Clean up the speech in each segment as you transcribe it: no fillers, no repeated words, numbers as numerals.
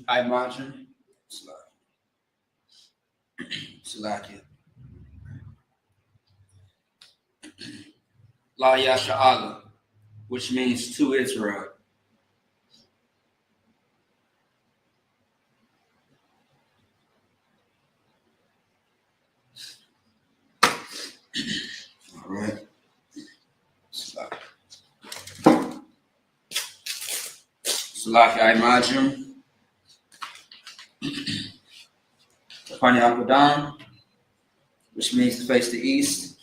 I imagine Salakia. La Yasha'ala, which means to Israel. All right. Salakia, I imagine. Pani Abadan, which means to face the east,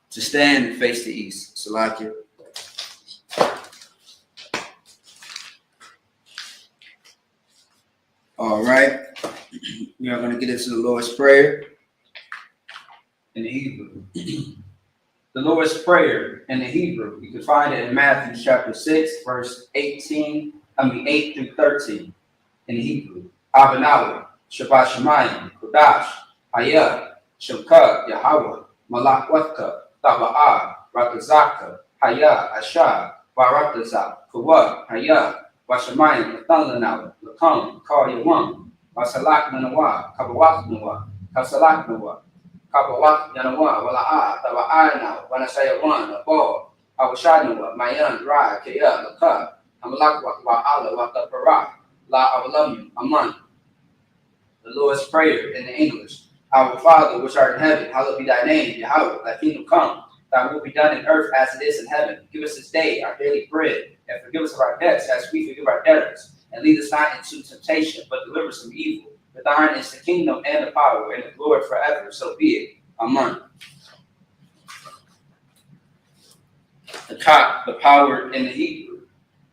to stand and face the east. Salakia. All right. We are going to get into the Lord's Prayer in the Hebrew. The Lord's Prayer in the Hebrew, you can find it in Matthew chapter 6, verse 8 through 13 in the Hebrew. Abanawa. Shabbat Shemayim, Kodash, Hayah, Shabka, Yahweh, Malakwatka, Taba'ah, Rakazaka, Hayah, Ashah, Baratazak, Kawah, Hayah, Washamayim, Lathanlanawa, Lakam, Kar Yawam, Wasalak Nanawa, Kabawak Nawa, Kasalak Nawa, Kabawak Yanawa, Wala'ah, Taba'ah Nawa, Wanasayawan, Abo, Awashanawa, Mayan, Ra, Kaya, Lakah, Amalakwak, Wa'ala, Wataparak, La Avalam, Aman. The Lord's Prayer in the English. Our Father, which art in heaven, hallowed be thy name, Yahweh, thy kingdom come, thy will be done in earth as it is in heaven. Give us this day our daily bread, and forgive us of our debts as we forgive our debtors. And lead us not into temptation, but deliver us from evil. For thine is the kingdom and the power and the glory forever. So be it. Amen. The power in the Hebrew.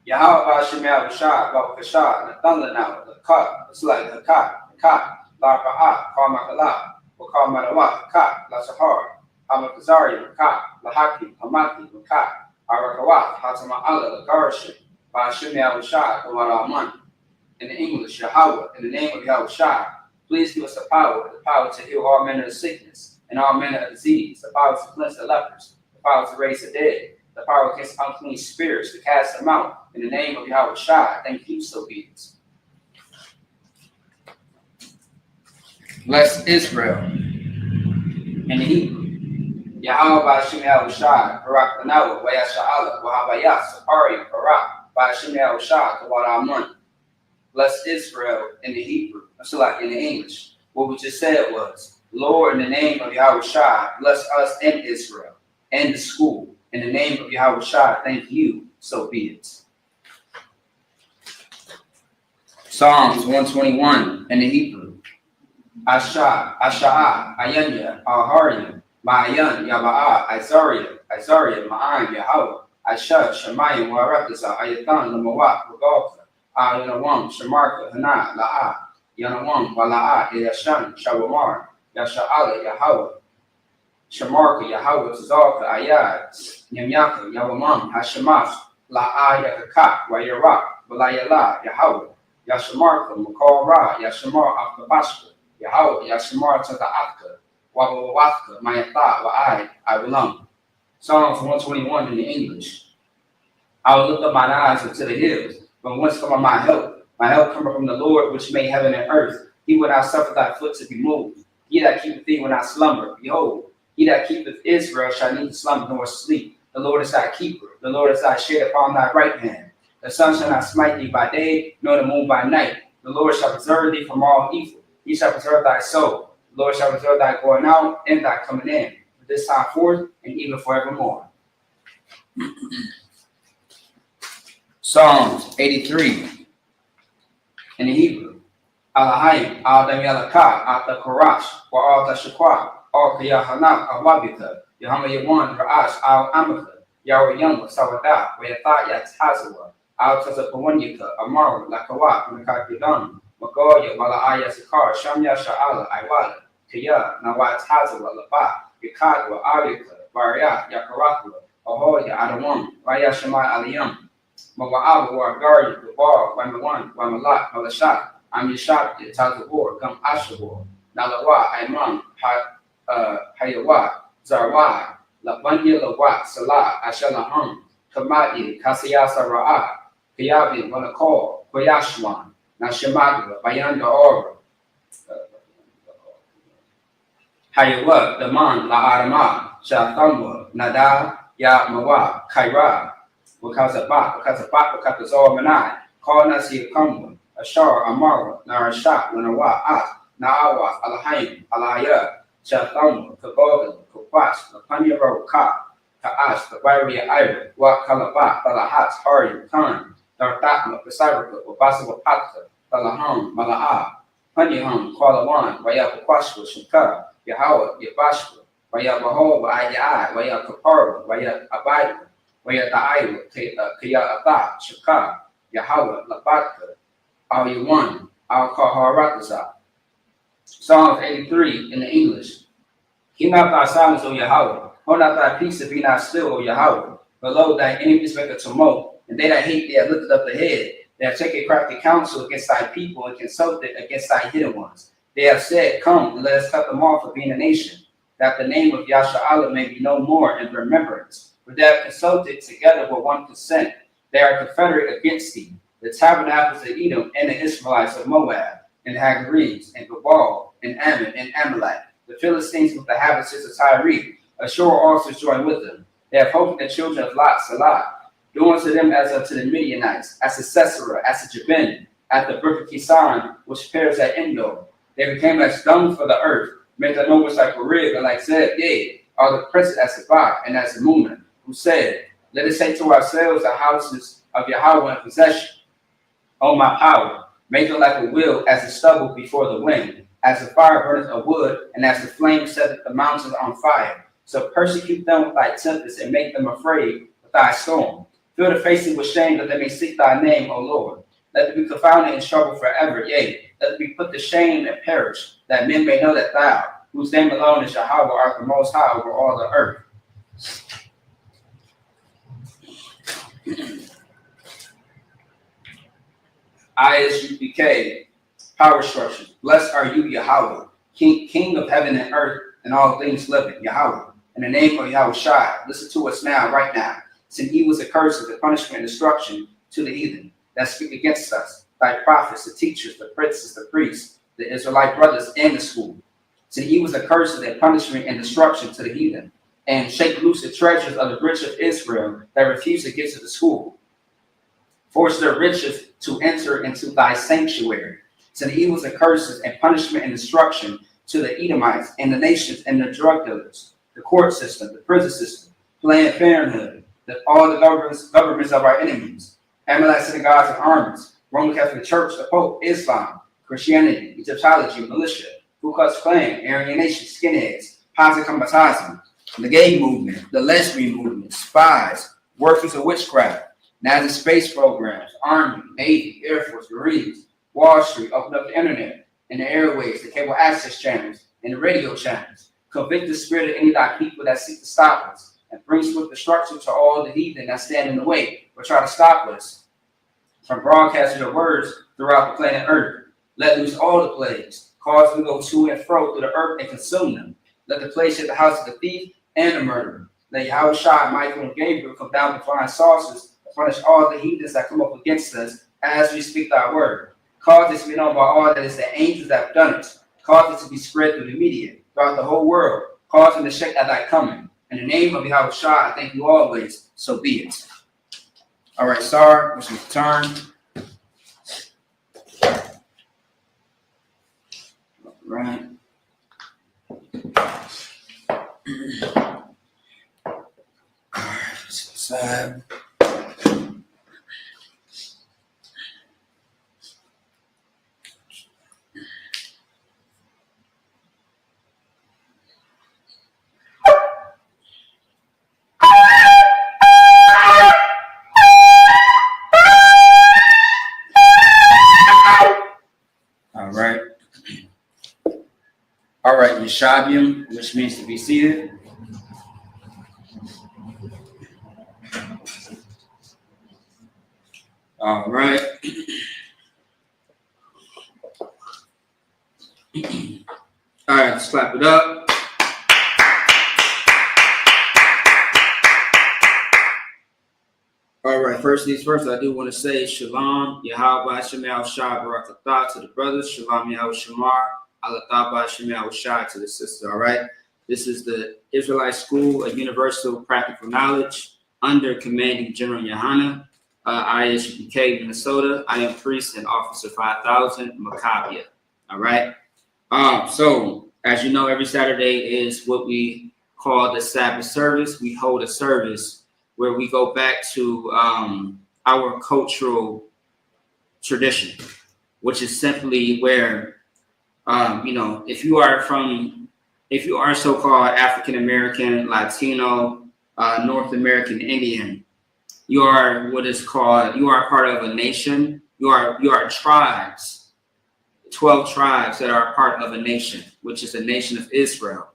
Yahweh Bashemel Bashah, Babakashah, Nathanlanaw, the cup, it's like the cup. La Ba'a, Karmakala, Wakarmanawa, Ka, La Sahar, Hamakazari, Ka, La Haki, Hamaki, Ka, Arakawat, Hatama Allah, La Garshi, Bashimia Shah, Kawaraman. In the English, Yahweh, in the name of Yahweh Shah, please give us the power to heal all manner of sickness and all manner of disease, the power to cleanse the lepers, the power to raise the dead, the power against unclean spirits, to cast them out. In the name of Yahweh Shah, thank you, so be it. Bless Israel in the Hebrew. Yahweh Ba'ashim Yahushai, Barak Lanawa, Wayasha'ala, Wahabayah, Sapari, Barak, Ba'ashim Yahushai, Kawaraman. Bless Israel in the Hebrew. So like in the English. What we just said was, Lord, in the name of Yahushai, bless us and Israel and the school. In the name of Yahushai, thank you, so be it. Psalms 121 in the Hebrew. Asha, Asha'a, Ayanya, Aharim, Ma'ayan, Yaba'a, Isaiah, Ma'an, Yahweh, Asha, Shemayim, Warakaza, Ayatan, Lamawat, Wagalka, Ayanawam, Shamarka, Hana, La'a, Yanawam, Wala'a, Yashan, Shawamar, Yasha'ala, Yahweh, Shamarka, Yahweh, Tazalka, Ayad, Yamyaka, Yawamam, Hashemash, La'a, Yakaka, Wayarak, Walayala, Yahweh, Yashamarka, Makal Ra, Yashamar, Akabashka, Yahweh, Yashimar, Tata Wabawaka, Mayatha, Wa'ai, Iwalam. Psalms 121 in the English. I will lift up mine eyes unto the hills, from whence cometh my help. My help cometh from the Lord, which made heaven and earth. He will not suffer thy foot to be moved. He that keepeth thee will not slumber. Behold, he that keepeth Israel shall neither slumber nor sleep. The Lord is thy keeper. The Lord is thy shade upon thy right hand. The sun shall not smite thee by day, nor the moon by night. The Lord shall preserve thee from all evil. He shall preserve thy soul. The Lord shall preserve thy going out and thy coming in, from this time forth and even forevermore. Psalms 83 in the Hebrew. Alahayim, Adam Yalaka, Ata Korash, Wa Alta Shakwa, Al Kayahanam, Awabita, Yahama Yawan, Ra'ash, Al Amaka, Yahweh Yamba, Sawada, Wayatha Tazawa, Al Tazapawanyaka, Amar, Lakawa, Makakidan. Magoya, Malaya Sakar, Shamya Sha'ala, Iwala, Kaya, Nawat Hazawa, Laba, Yakadwa, Alika, Varia, Yakarakwa, Ahoya, Adamon, Raya Shema Aliyam, Mawa'abu, Wargari, Gabar, Wamawan, Wamalat, Malashat, Amishak, Tazabor, Gum Ashabor, Nalawa, Imam, Hayawa, Zarwa, Labanya Lawa, Salah, Ashalaham, Kamadi, Kasiyasa Ra'a, Kayabi, Wanakor, Koyashwan, Nashimagla, Bayanda Aura, Hayawa, Daman, La Adama, Shathamwa, Nada, Ya Mawa, Kaira, Wakazaba, Wakazor Manai, Call Nasi Kamwa, Ashar, Amara, Narashat, Lanawa, At, Naawa, Alahayim, Alaya, Shathamwa, Kabogan, Kapas, Lapanya Ka, Ka'ash, Kabaria Ira, Wa Kalaba, Balahat, Hari, Khan, Dartatma, Kasaraka, Wabasa Pata, Balaham, Mala'a, Panyaham, Kualawan, Wayapakashwa, Shakara, Yahawah, Yabashwa, Wayabaho, Wayai, Wayakapara, Wayabai, Wayadaiwa, Kaya Abba, Shaka, Yahawah, Labatka, Al Yawan, Al Kaharakaza. Psalms 83 in the English. Keep not thy silence, O Yahweh. Hold not thy peace and be not still, O Yahweh. But lo, thy enemies make a tumult, and they that hate thee have lifted up the head. They have taken crafty counsel against thy people and consulted against thy hidden ones. They have said, Come, and let us cut them off for being a nation, that the name of Yahshua may be no more in remembrance. For they have consulted together with one consent. They are confederate against thee, the tabernacles of Edom and the Ishmaelites of Moab, and Hagarenes, and Gabal, and Ammon, and Amalek, the Philistines with the habitants of Tyre. Ashur also joined with them. They have hoped the children of Lot, Salah, doing to them as unto the Midianites, as to Sisera, as to Jabin, at the brook of Kisan, which pairs at Endor. They became as dung for the earth, made the nobles like Orib, and like Zeb, yea, are the princes as Sabbath and as Munah, who said, Let us take to ourselves the houses of Yahweh in possession. O my power, make it like a wheel as the stubble before the wind, as the fire burneth a wood, and as the flame setteth the mountains on fire. So persecute them with thy tempest, and make them afraid with thy storm. Fill the faces with shame, that they may seek thy name, O Lord. Let them be confounded in trouble forever, yea, let them be put to shame and perish, that men may know that thou, whose name alone is Yahweh, art the most high over all the earth. ISUPK, power structures. Blessed are you, Yahweh, King of heaven and earth, and all things living, Yahweh. In the name of Yahweh Shai, listen to us now, right now. Send evils and curses, the punishment and destruction to the heathen that speak against us, thy prophets, the teachers, the princes, the priests, the Israelite brothers, and the school. Send evils and curses, and punishment and destruction to the heathen, and shake loose the treasures of the rich of Israel that refuse to give to the school. Force their riches to enter into thy sanctuary. Send evils and curses and punishment and destruction to the Edomites and the nations and the drug dealers, the court system, the prison system, Planned Parenthood, all the governments of our enemies, Amalek synagogues and armies, Roman Catholic Church, the Pope, Islam, Christianity, Egyptology, militia, Ku Klux Klan, Aryan Nation, skinheads, Haza Kamatazi, the gay movement, the lesbian movement, spies, workers of witchcraft, NASA space programs, Army, Navy, Air Force, Marines, Wall Street, open up the internet and the airways, the cable access channels, and the radio channels. Convict the spirit of any of thy people that seek to stop us, and bring swift destruction to all the heathen that stand in the way or try to stop us from broadcasting your words throughout the planet Earth. Let loose all the plagues, cause them to go to and fro through the earth and consume them. Let the plagues hit the house of the thief and the murderer. Let Yahweh Shai, Michael, and Gabriel come down with flying saucers and punish all the heathens that come up against us as we speak thy word. Cause this to be known by all that it's the angels that have done it. Cause it to be spread through the media, throughout the whole world. Cause them to shake at thy coming. In the name of Yahweh Shai, I thank you always, so be it. All right, Sar, it's your turn. All right. All right, side. Yeshabium, which means to be seated. All right. All right, let's clap it up. All right, first things first, I do want to say Shalom, Yahweh Shemel Shah Barakatah to the brothers, Shalom Yahweh Shamar, Alataba Shemel Shah to the sister. All right, this is the Israelite School of Universal Practical Knowledge under Commanding General Yohana, ISBK, Minnesota. I am priest and officer 5000, Maccabia. All right. So as you know, every Saturday is what we call the Sabbath service. We hold a service where we go back to our cultural tradition, which is simply where, if you are so-called African American, Latino, North American Indian, you are part of a nation. You are tribes. 12 tribes that are part of a nation, which is the nation of Israel.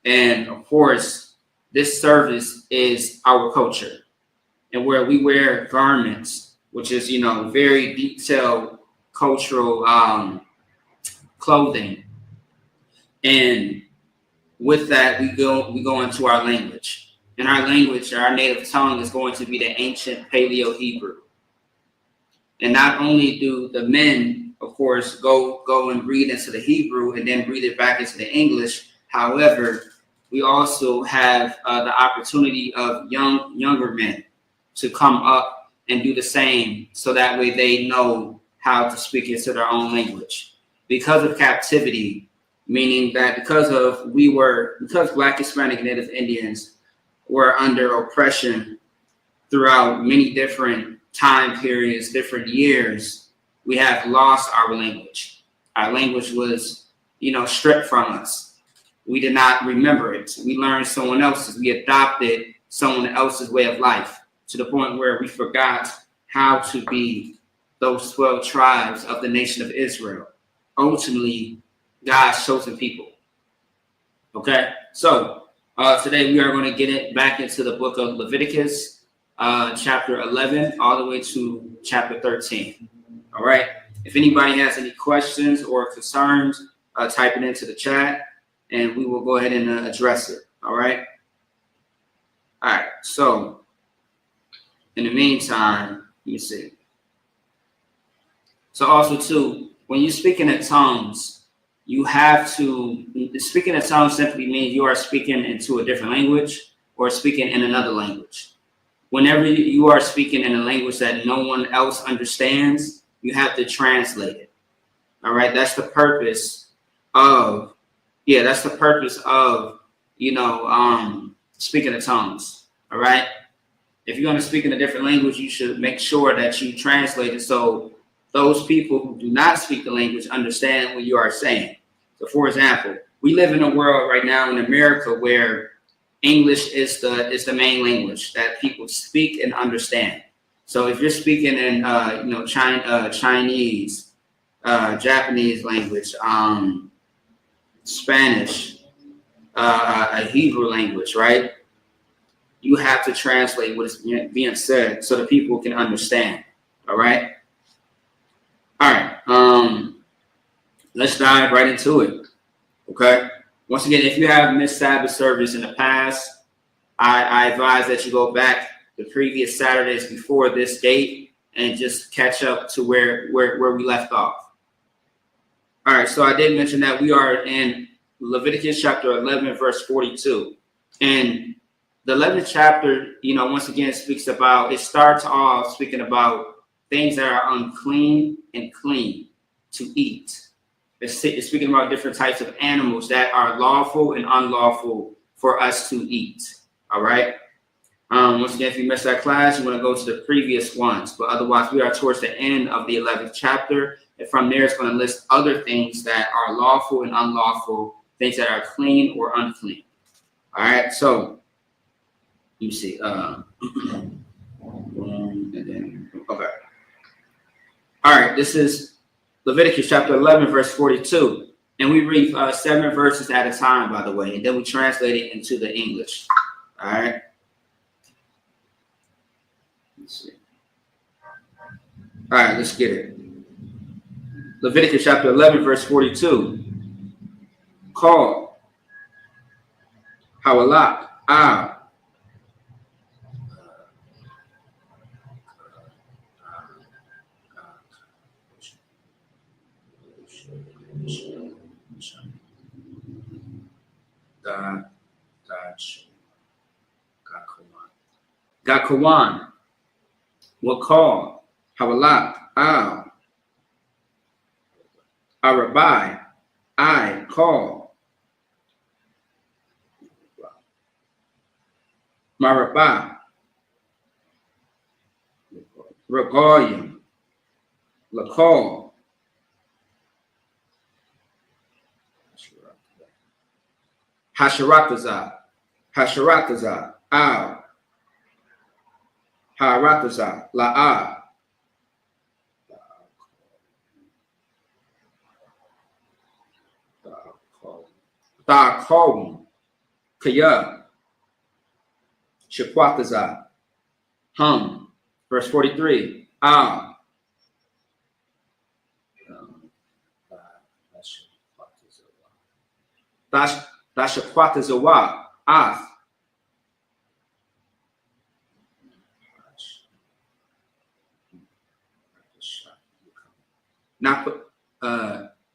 And of course, this service is our culture, and where we wear garments, which is, very detailed cultural clothing. And with that, we go into our language. And our language, our native tongue, is going to be the ancient Paleo Hebrew. And not only do the men, of course, go and read into the Hebrew and then read it back into the English. However, we also have the opportunity of younger men to come up and do the same, so that way they know how to speak into their own language. Because of captivity, meaning that because Black, Hispanic, Native Indians were under oppression throughout many different time periods, different years, we have lost our language. Our language was, stripped from us. We did not remember it. We learned someone else's. We adopted someone else's way of life, to the point where we forgot how to be those 12 tribes of the nation of Israel. Ultimately, God's chosen people. Okay, so today we are going to get it back into the book of Leviticus, chapter 11, all the way to chapter 13. All right. If anybody has any questions or concerns, type it into the chat, and we will go ahead and address it. All right. All right. So in the meantime, let me see. So also too, when you're speaking in tongues, speaking in tongues simply means you are speaking into a different language or speaking in another language. Whenever you are speaking in a language that no one else understands, you have to translate it. All right. That's the purpose of, speaking in tongues. All right. If you're going to speak in a different language, you should make sure that you translate it so those people who do not speak the language understand what you are saying. So for example, we live in a world right now in America where English is the main language that people speak and understand. So if you're speaking in, Chinese, Japanese language, Spanish, a Hebrew language, right? You have to translate what is being said so that people can understand. All right. All right. Let's dive right into it. Okay. Once again, if you have missed Sabbath service in the past, I advise that you go back the previous Saturdays before this date and just catch up to where we left off. All right, so I did mention that we are in Leviticus chapter 11, verse 42. And the 11th chapter, once again, starts off speaking about things that are unclean and clean to eat. It's speaking about different types of animals that are lawful and unlawful for us to eat. All right. Once again, if you missed that class, you want to go to the previous ones. But otherwise, we are towards the end of the 11th chapter. And from there, it's going to list other things that are lawful and unlawful, things that are clean or unclean. All right. So you see. Okay. All right. This is Leviticus chapter 11, verse 42. And we read 7 verses at a time, by the way, and then we translate it into the English. All right. Let's see. All right, let's get it. Leviticus chapter 11, verse 42. Call. Hawalak. Ah. Gakawan will call. Hawalak. Ah. Arabai. I call. Marabah. Regalim. Lakal. Hasharatazah. Hasharatazah. Al. Haratazah. La'ah. Ta'akawim. Kaya. Shakwatazah. Hum. Verse 43. Al. Dashakwatazawah. Ath.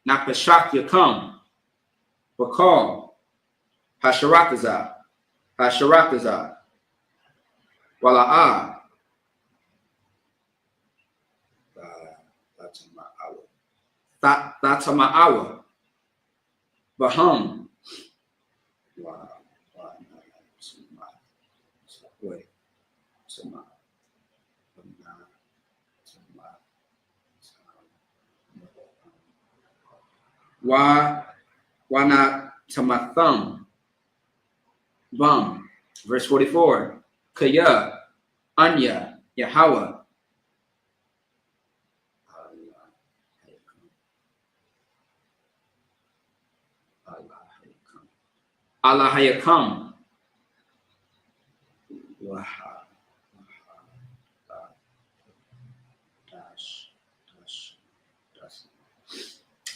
Napashak Yakum. Bakal. Hasharatazah. Hasharatazah. Wala'ah. Thatama'awa. Bahum. Why not Tamathum? Bum. Verse 44. Kaya. Anya. Yahweh. Allah Hayakam.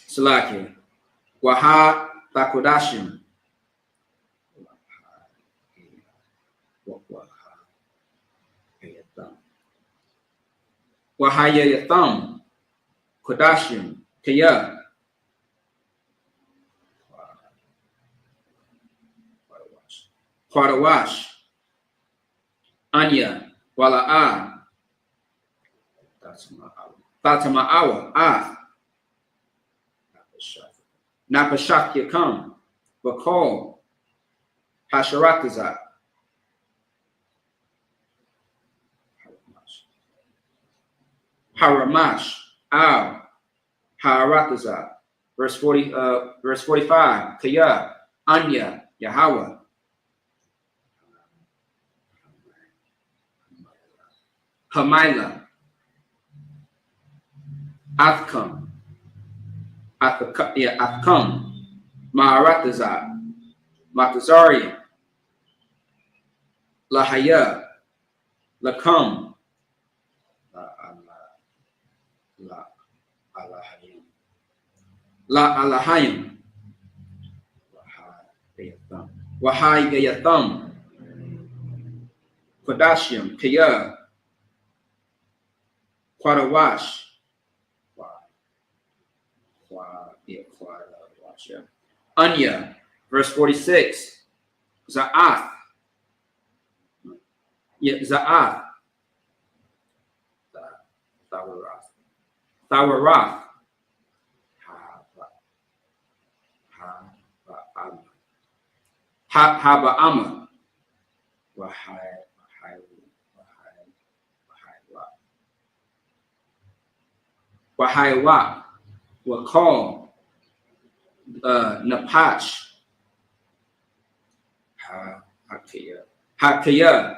Salaki. Waha Takodashim. Wahaya Yatham. Kodashim. Kaya. Quadawash. Anya. Wala'ah. Fatama'awa. Ah. Napashak Yakam. Bakal. Hasharatazah. Haramash. Al. Haratazah. Verse 45. Kaya. Anya. Yahweh. Hamila. Athkam. Athkam. Maharatazah. Matazarian. Lahaya. Lakam. La Alahayim. Wahai Gayatham. Kodashim. Kaya. Quadawash. Anya. Verse 46. Za'ath. Za'ath. Thawarath. Haba'ama. Wahaiwa. Wakal. Napach. Hakaya.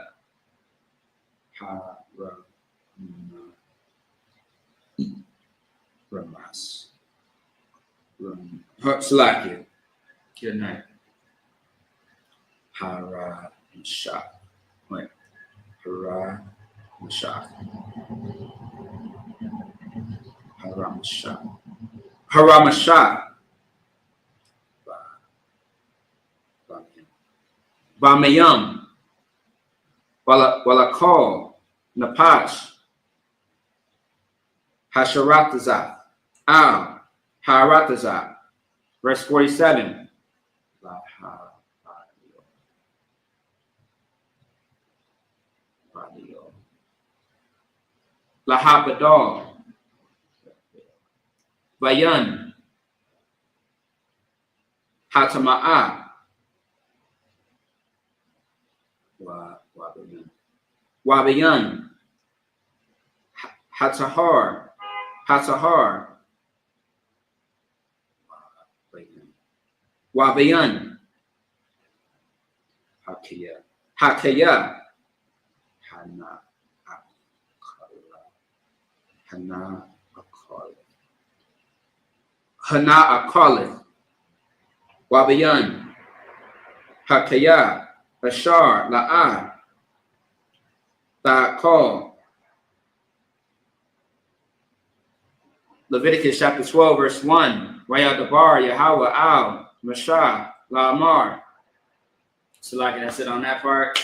Ramas. Salakia. Good night. Hara Mashak. Wait. Hara Mashak. Hara Mashak. Hara Mashak. Bamayam. Walakal. Napash. Hasharatazah. Al. Haratazah. Verse 47. Lahabadal. Vayan. Hatama'a. Wabayan. Hatahar. Hatahar. Wabayan. Hakaya. Hakaya. Hana. Hana Akal. Hana Akal. Wabayan. Hakaya. Ashar. La'a. Ta'akal. Leviticus chapter 12, verse 1. Rayadabar, Yahweh, Al, Mashah, La'amar. So like that's it on that part.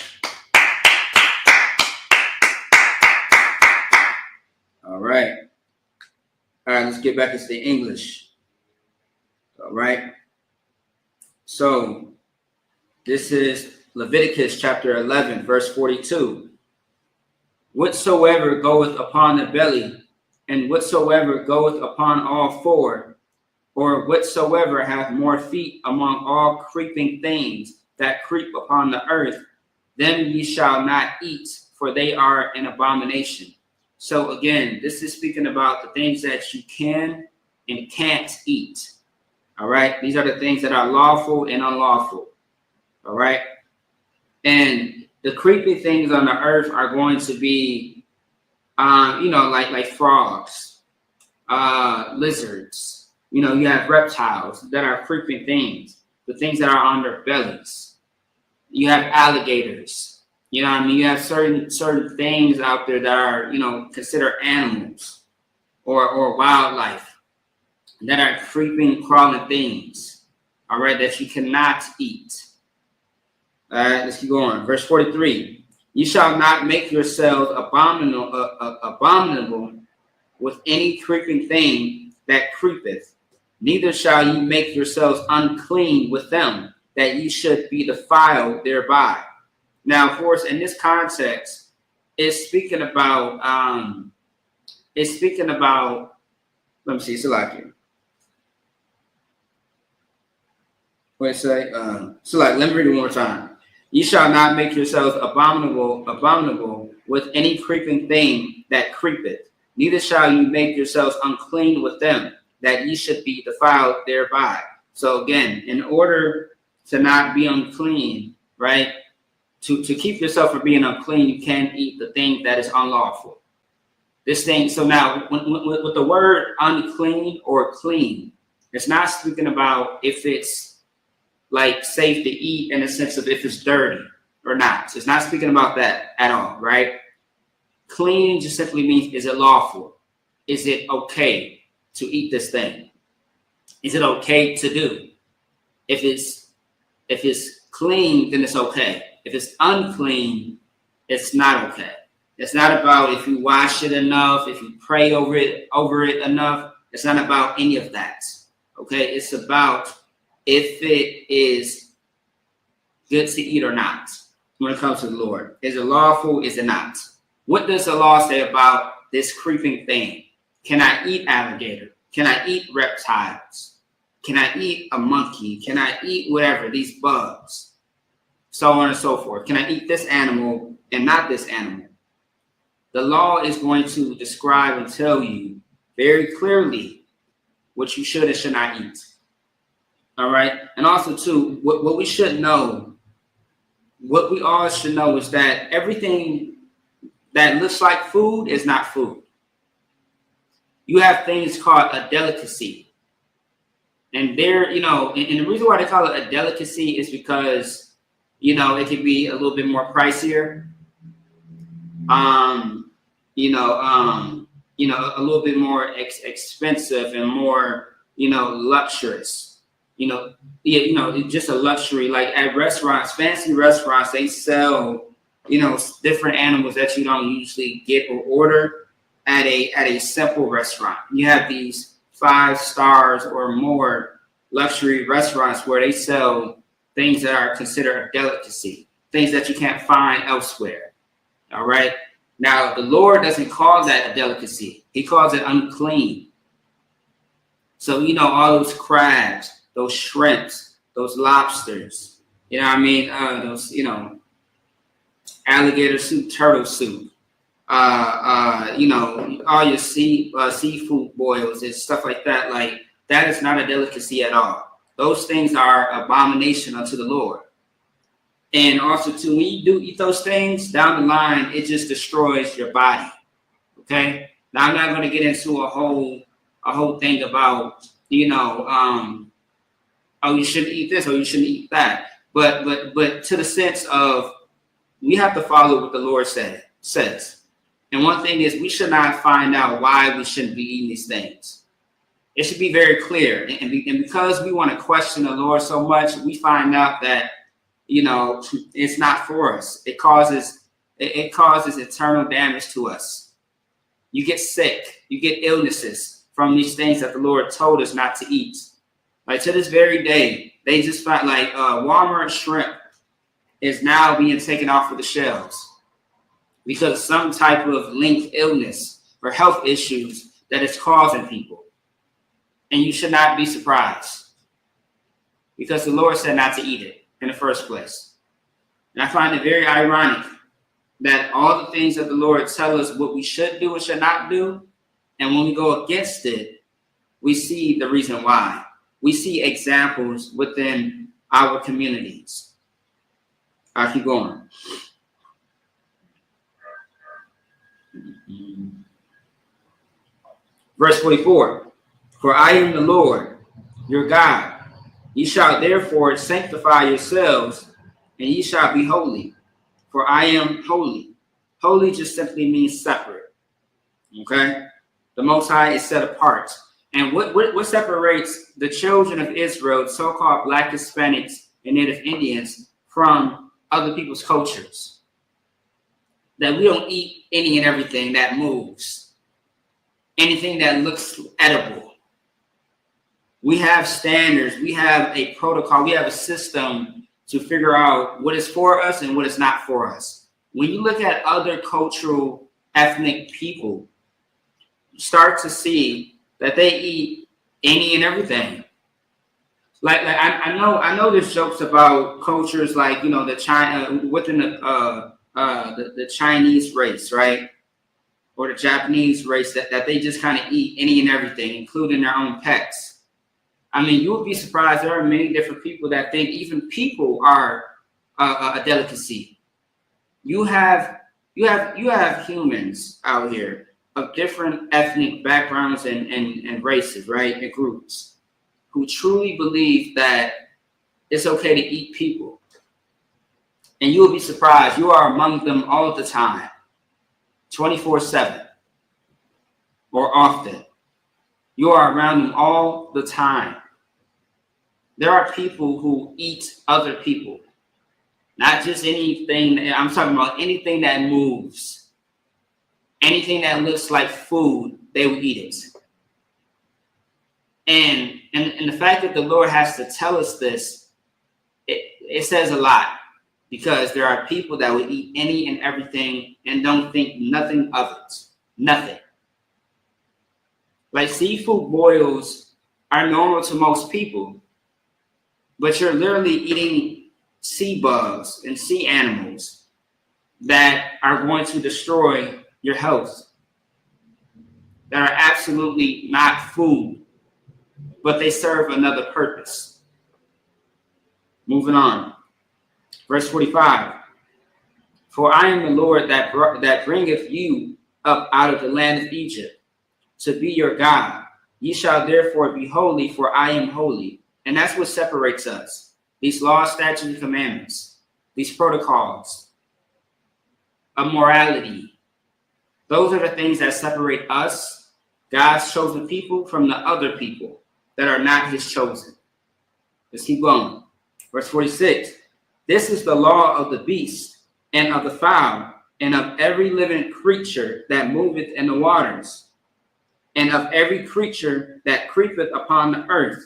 All right. All right, let's get back into the English. All right. So this is Leviticus chapter 11, verse 42. Whatsoever goeth upon the belly, and whatsoever goeth upon all four, or whatsoever hath more feet among all creeping things that creep upon the earth, them ye shall not eat, for they are an abomination. So again, this is speaking about the things that you can and can't eat. All right. These are the things that are lawful and unlawful. All right. And the creepy things on the earth are going to be, like frogs, lizards. You have reptiles that are creeping things, the things that are on their bellies. You have alligators. You know what I mean? You have certain things out there that are, considered animals or wildlife that are creeping, crawling things, all right, that you cannot eat. All right, let's keep going. Verse 43. You shall not make yourselves abominable with any creeping thing that creepeth, neither shall you make yourselves unclean with them, that ye should be defiled thereby. Now, of course, in this context, it's speaking about, let me see, it's like here. Wait, say, let me read it one more time. Ye shall not make yourselves abominable with any creeping thing that creepeth, neither shall you make yourselves unclean with them, that ye should be defiled thereby. So again, in order to not be unclean, right? To keep yourself from being unclean, you can't eat the thing that is unlawful. This thing, so now with the word unclean or clean, it's not speaking about if it's like safe to eat in the sense of if it's dirty or not. So it's not speaking about that at all, right? Clean just simply means, is it lawful? Is it okay to eat this thing? Is it okay to do? If it's clean, then it's okay. If it's unclean, it's not okay. It's not about if you wash it enough, if you pray over it enough. It's not about any of that. Okay, it's about if it is good to eat or not when it comes to the Lord. Is it lawful? Is it not? What does the law say about this creeping thing? Can I eat alligator? Can I eat reptiles? Can I eat a monkey? Can I eat whatever, these bugs? So on and so forth. Can I eat this animal and not this animal? The law is going to describe and tell you very clearly what you should and should not eat. All right. And also, too, what we should know, what we all should know is that everything that looks like food is not food. You have things called a delicacy. And they're, and the reason why they call it a delicacy is because, it could be a little bit more pricier. A little bit more expensive and more, luxurious. Just a luxury. Like at restaurants, fancy restaurants, they sell, different animals that you don't usually get or order at a simple restaurant. You have these 5 stars or more luxury restaurants where they sell things that are considered a delicacy, things that you can't find elsewhere. All right. Now, the Lord doesn't call that a delicacy. He calls it unclean. So, all those crabs, those shrimps, those lobsters, those, alligator soup, turtle soup, all your seafood boils and stuff like that. Like, that is not a delicacy at all. Those things are abomination unto the Lord. And also, too, when you do eat those things, down the line, it just destroys your body. Okay? Now, I'm not going to get into a whole thing about, oh, you shouldn't eat this or you shouldn't eat that. But to the sense of, we have to follow what the Lord says. And one thing is, we should not find out why we shouldn't be eating these things. It should be very clear. And because we want to question the Lord so much, we find out that, it's not for us. It causes eternal damage to us. You get sick. You get illnesses from these things that the Lord told us not to eat. Like to this very day, they just found Walmart shrimp is now being taken off of the shelves because of some type of linked illness or health issues that it's causing people. And you should not be surprised because the Lord said not to eat it in the first place. And I find it very ironic that all the things that the Lord tells us what we should do and should not do, and when we go against it, we see the reason why. We see examples within our communities. I'll keep going. Verse 44. For I am the Lord, your God. Ye shall therefore sanctify yourselves, and ye shall be holy, for I am holy. Holy just simply means separate. Okay? The Most High is set apart. And what separates the children of Israel, so-called Black Hispanics and Native Indians, from other people's cultures? That we don't eat any and everything that moves, anything that looks edible. We have standards, we have a protocol, we have a system to figure out what is for us and what is not for us. When you look at other cultural ethnic people, you start to see that they eat any and everything. Like I know there's jokes about cultures like, the China within the Chinese race, right? Or the Japanese race that they just kind of eat any and everything, including their own pets. I mean, you would be surprised. There are many different people that think even people are a delicacy. You have humans out here of different ethnic backgrounds and races, right, and groups, who truly believe that it's okay to eat people. And you will be surprised. You are among them all the time, 24/7, or often. You are around them all the time. There are people who eat other people, not just anything. I'm talking about anything that moves, anything that looks like food, they will eat it. And the fact that the Lord has to tell us this, it says a lot, because there are people that will eat any and everything and don't think nothing of it. Nothing. Like seafood boils are normal to most people, but you're literally eating sea bugs and sea animals that are going to destroy your health, that are absolutely not food, but they serve another purpose. Moving on. Verse 45. For I am the Lord that bringeth you up out of the land of Egypt, to be your God. Ye shall therefore be holy, for I am holy. And that's what separates us. These laws, statutes, and commandments, these protocols of morality. Those are the things that separate us, God's chosen people, from the other people that are not his chosen. Let's keep going. Verse 46. This is the law of the beast, and of the fowl, and of every living creature that moveth in the waters, and of every creature that creepeth upon the earth.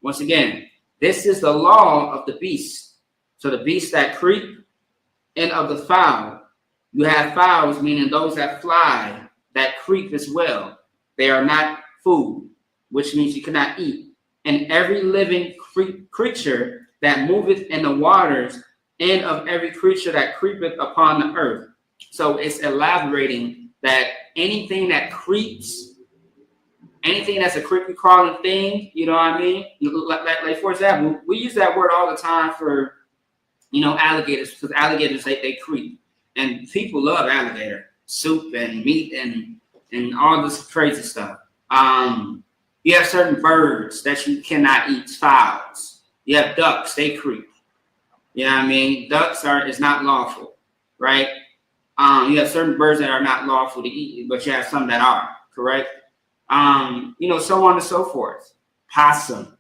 Once again, this is the law of the beast. So the beasts that creep, and of the fowl. You have fowls, meaning those that fly, that creep as well. They are not food, which means you cannot eat. And every living creature that moveth in the waters, and of every creature that creepeth upon the earth. So it's elaborating that anything that creeps, anything that's a creepy crawling thing, you know what I mean? Like for example, we use that word all the time for, alligators, because alligators, they creep. And people love alligator soup and meat and all this crazy stuff. You have certain birds that you cannot eat, fowls. You have ducks, they creep. You know what I mean? Ducks is not lawful, right? You have certain birds that are not lawful to eat, but you have some that are, correct? So on and so forth. Possum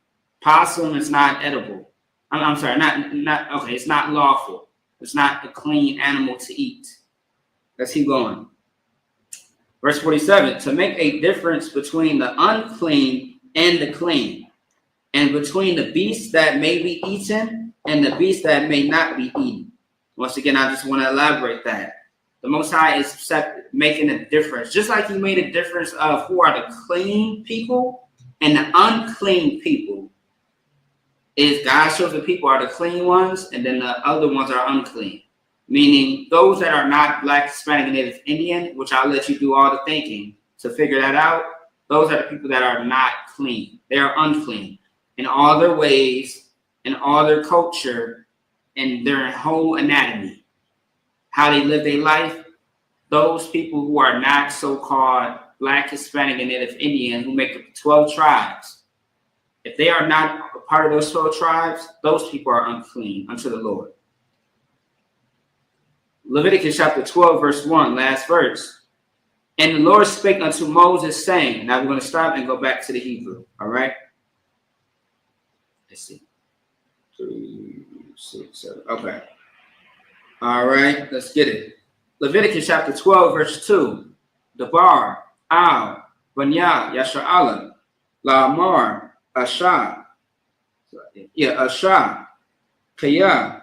is not edible. I'm sorry, not okay. It's not lawful. It's not a clean animal to eat. Let's keep going. Verse 47, to make a difference between the unclean and the clean, and between the beast that may be eaten and the beast that may not be eaten. Once again, I just want to elaborate that. The Most High is making a difference. Just like he made a difference of who are the clean people and the unclean people. Is God's chosen people are the clean ones, and then the other ones are unclean. Meaning those that are not Black, Hispanic, and Native Indian, which I'll let you do all the thinking to figure that out. Those are the people that are not clean. They are unclean in all their ways, in all their culture, and their whole anatomy. How they live their life. Those people who are not so-called Black, Hispanic, and Native Indian, who make up 12 tribes, if they are not a part of those 12 tribes, those people are unclean unto the Lord. Leviticus chapter 12, verse 1, last verse. And the Lord spake unto Moses, saying, now we're going to stop and go back to the Hebrew, all right? Let's see. 3, 6, 7, okay. All right, let's get it. Leviticus chapter 12, verse 2. Dabar, Al, Banya, Yasha'ala, La'amar, Asha, Asha, Kaya,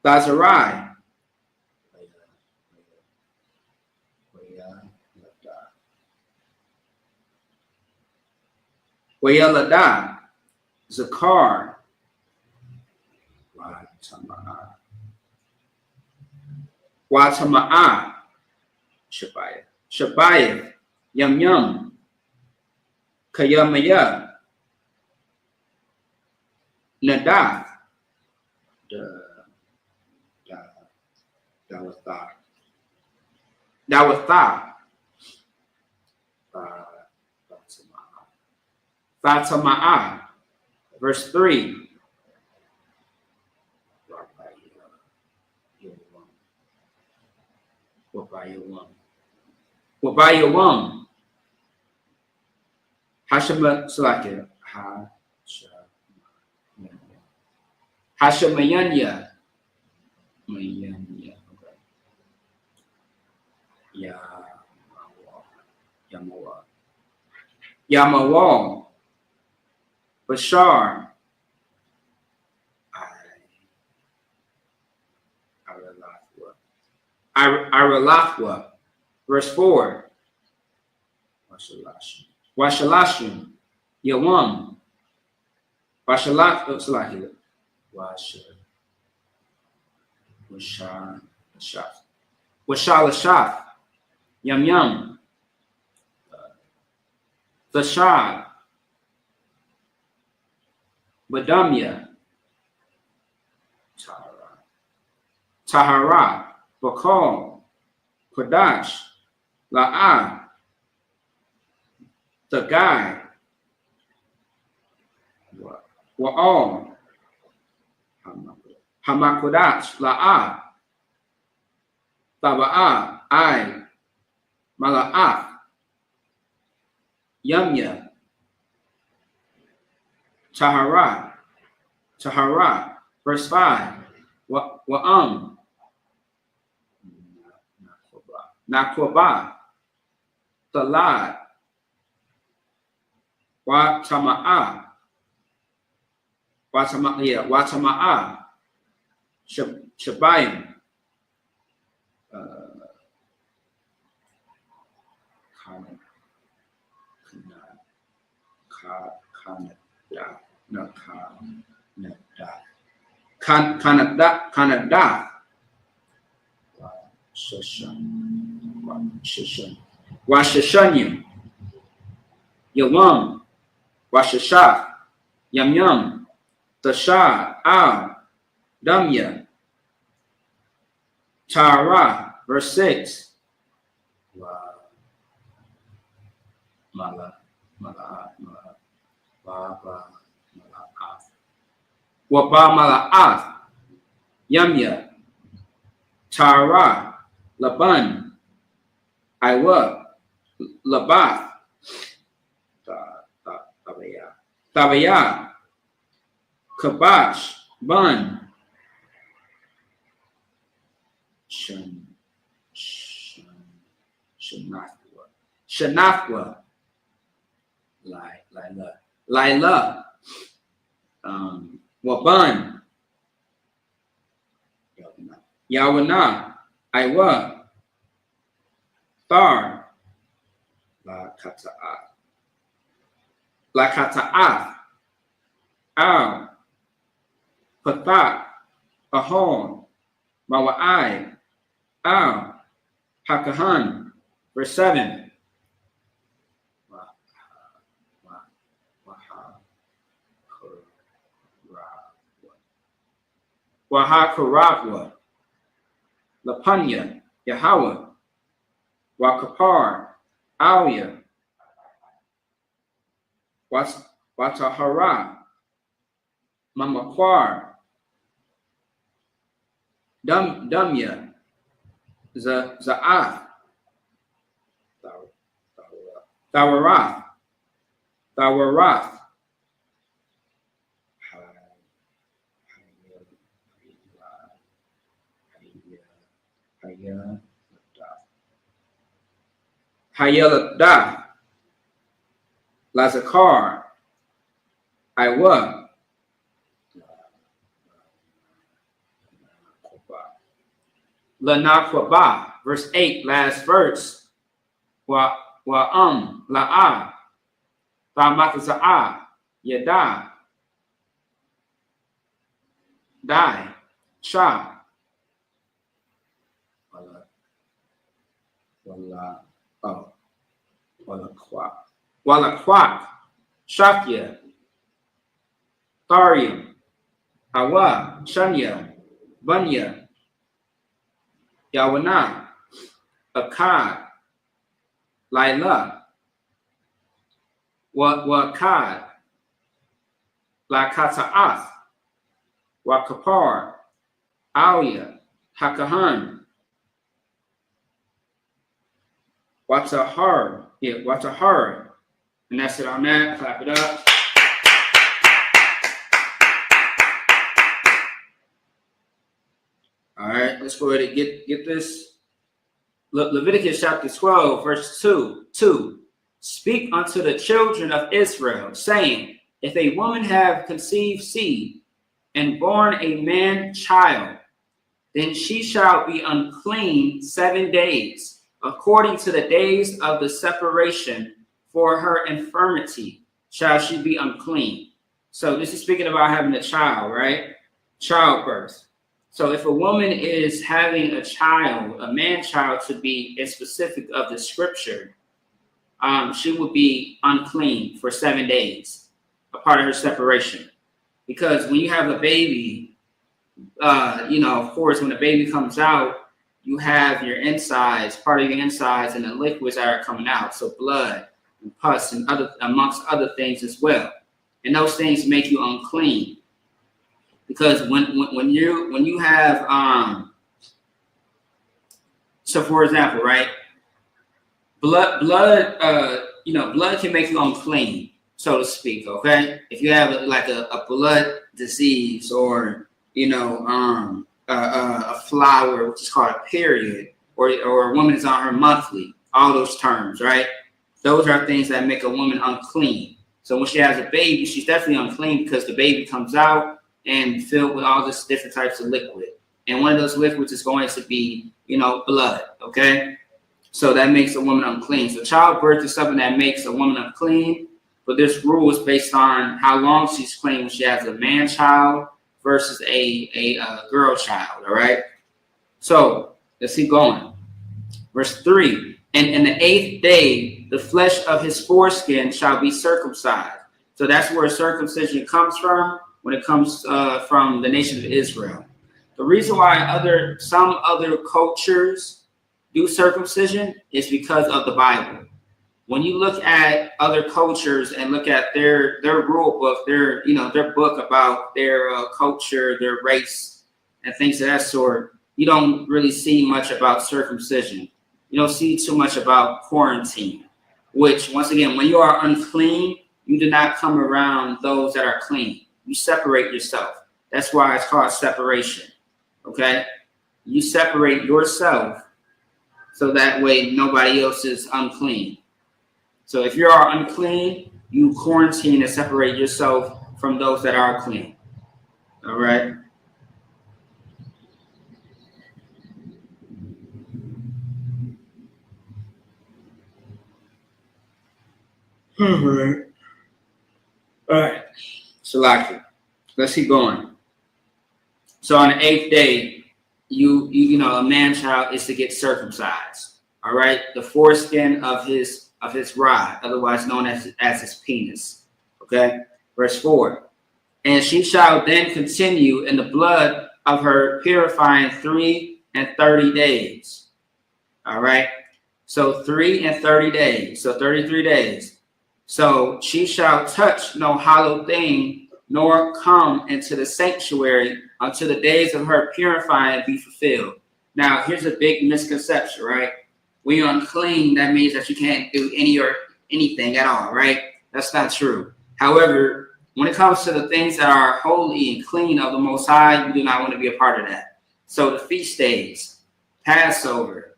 Lazarai, Wayalada, Zakar, Watama'a, Shabaya, Yum Yum, Kayamaya, Nadath, Dawatha, Fatama'a, verse 3. Wabayawam, Hashamayanya, Hashamayanya, Yamawa, Bashar, Aralathwa, verse 4. Washalashim, Yawam, Washalashim, Washalashaf, Yum Yum, Thashad, Badamya, Tahara, Bakal, Kodash, La'ah, the guy, wa'al, hamakodash, la'a, taba'a, I, mala'ach, yamya, tahara, verse 5, wa'am, nakoba, talad, watama'a, shabayim, Canada, Washashanyim, Yawam, Washashah, Yam, Tasha, Al, Damya, Tara, verse 6. Waba mala'ath, Yamya, Tara, Laban, Iwa, Labath, Tabaya, Kabash, Bun, Shanafwa, Lila, Waban, Yawana, Iwa, Thar, Lakata'ath, Al, Pathat, Ahon, Mawa'ai, Al, Hakahan, verse 7. Wahakarabwa, Lapanya, Yahweh, Wakapar, Alia, Watahara, Mamakwar, Damya, Za'ath, Thawarath, Hayeladah, Lazakar, Iwa, Lanakwaba, verse 8, last verse. La'a, Tamaza'a, Yada, Dai, Sha, Walakwak, Shakya, Tharium, Hawa, Shanya, Bunya, Yawana, Akkad, Lila, Wakad, Lakata'ath, Wakapar, Alia, Hakahan, Watahar, and that's it on that. Clap it up. All right, let's go ahead and get this. Leviticus chapter 12, verse 2. Speak unto the children of Israel, saying, if a woman have conceived seed and born a man child, then she shall be unclean 7 days, according to the days of the separation for her infirmity shall she be unclean. So this is speaking about having a child, right? Childbirth. So if a woman is having a child, a man child to be a specific of the scripture, she would be unclean for 7 days, a part of her separation. Because when you have a baby, of course, when the baby comes out, you have your insides, part of your insides, and the liquids that are coming out. So blood, and pus and amongst other things as well. And those things make you unclean. Because when you have so for example, right, blood can make you unclean, so to speak. Okay, if you have a blood disease or a flower, which is called a period, or a woman is on her monthly, all those terms, right? Those are things that make a woman unclean. So when she has a baby, she's definitely unclean because the baby comes out and filled with all this different types of liquid. And one of those liquids is going to be, blood, okay? So that makes a woman unclean. So childbirth is something that makes a woman unclean, but this rule is based on how long she's clean when she has a man child versus a girl child, all right? So let's keep going. Verse 3, and in the 8th day, the flesh of his foreskin shall be circumcised. So that's where circumcision comes from when it comes from the nation of Israel. The reason why some other cultures do circumcision is because of the Bible. When you look at other cultures and look at their rule book, their book about their culture, their race, and things of that sort, you don't really see much about circumcision. You don't see too much about quarantine, which, once again, when you are unclean, you do not come around those that are clean. You separate yourself. That's why it's called separation, okay? You separate yourself so that way nobody else is unclean. So if you are unclean, you quarantine and separate yourself from those that are clean, all right? All right. Salaki. Let's keep going. So on the 8th day, a man child is to get circumcised. All right, the foreskin of his rod, otherwise known as his penis. Okay, verse 4. And she shall then continue in the blood of her purifying 3 and 30 days. All right, so 3 and 30 days, so 33 days. So she shall touch no hallowed thing, nor come into the sanctuary until the days of her purifying be fulfilled. Now, here's a big misconception, right? When you're unclean, that means that you can't do anything at all, right? That's not true. However, when it comes to the things that are holy and clean of the Most High, you do not want to be a part of that. So the feast days, Passover,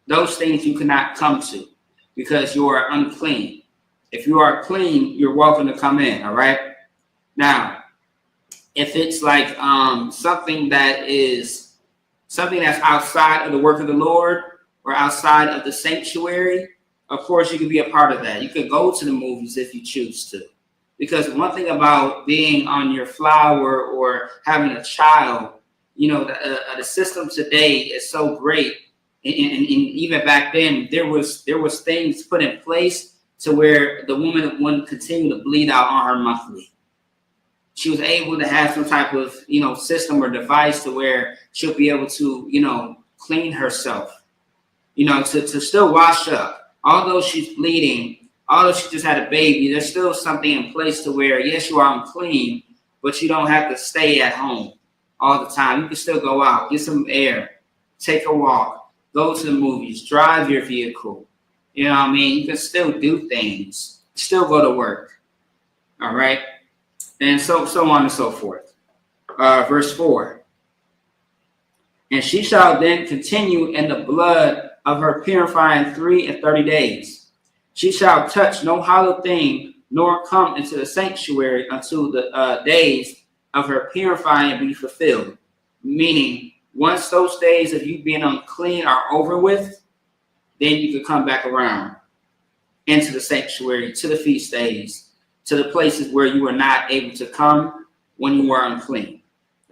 those things you cannot come to because you are unclean. If you are clean, you're welcome to come in, all right? Now, if it's like something that's outside of the work of the Lord or outside of the sanctuary, of course you can be a part of that. You could go to the movies if you choose to. Because one thing about being on your flower or having a child, the system today is so great. And even back then, there was things put in place to where the woman wouldn't continue to bleed out on her monthly. She was able to have some type of, system or device to where she'll be able to, clean herself, to still wash up. Although she's bleeding, although she just had a baby, there's still something in place to where, yes, you are unclean, but you don't have to stay at home all the time. You can still go out, get some air, take a walk, go to the movies, drive your vehicle. You know what I mean? You can still do things, still go to work. All right. And so on and so forth. Verse 4. And she shall then continue in the blood of her purifying 3 and 30 days. She shall touch no hollow thing, nor come into the sanctuary until the days of her purifying be fulfilled. Meaning, once those days of you being unclean are over with, then you can come back around into the sanctuary, to the feast days, to the places where you were not able to come when you were unclean.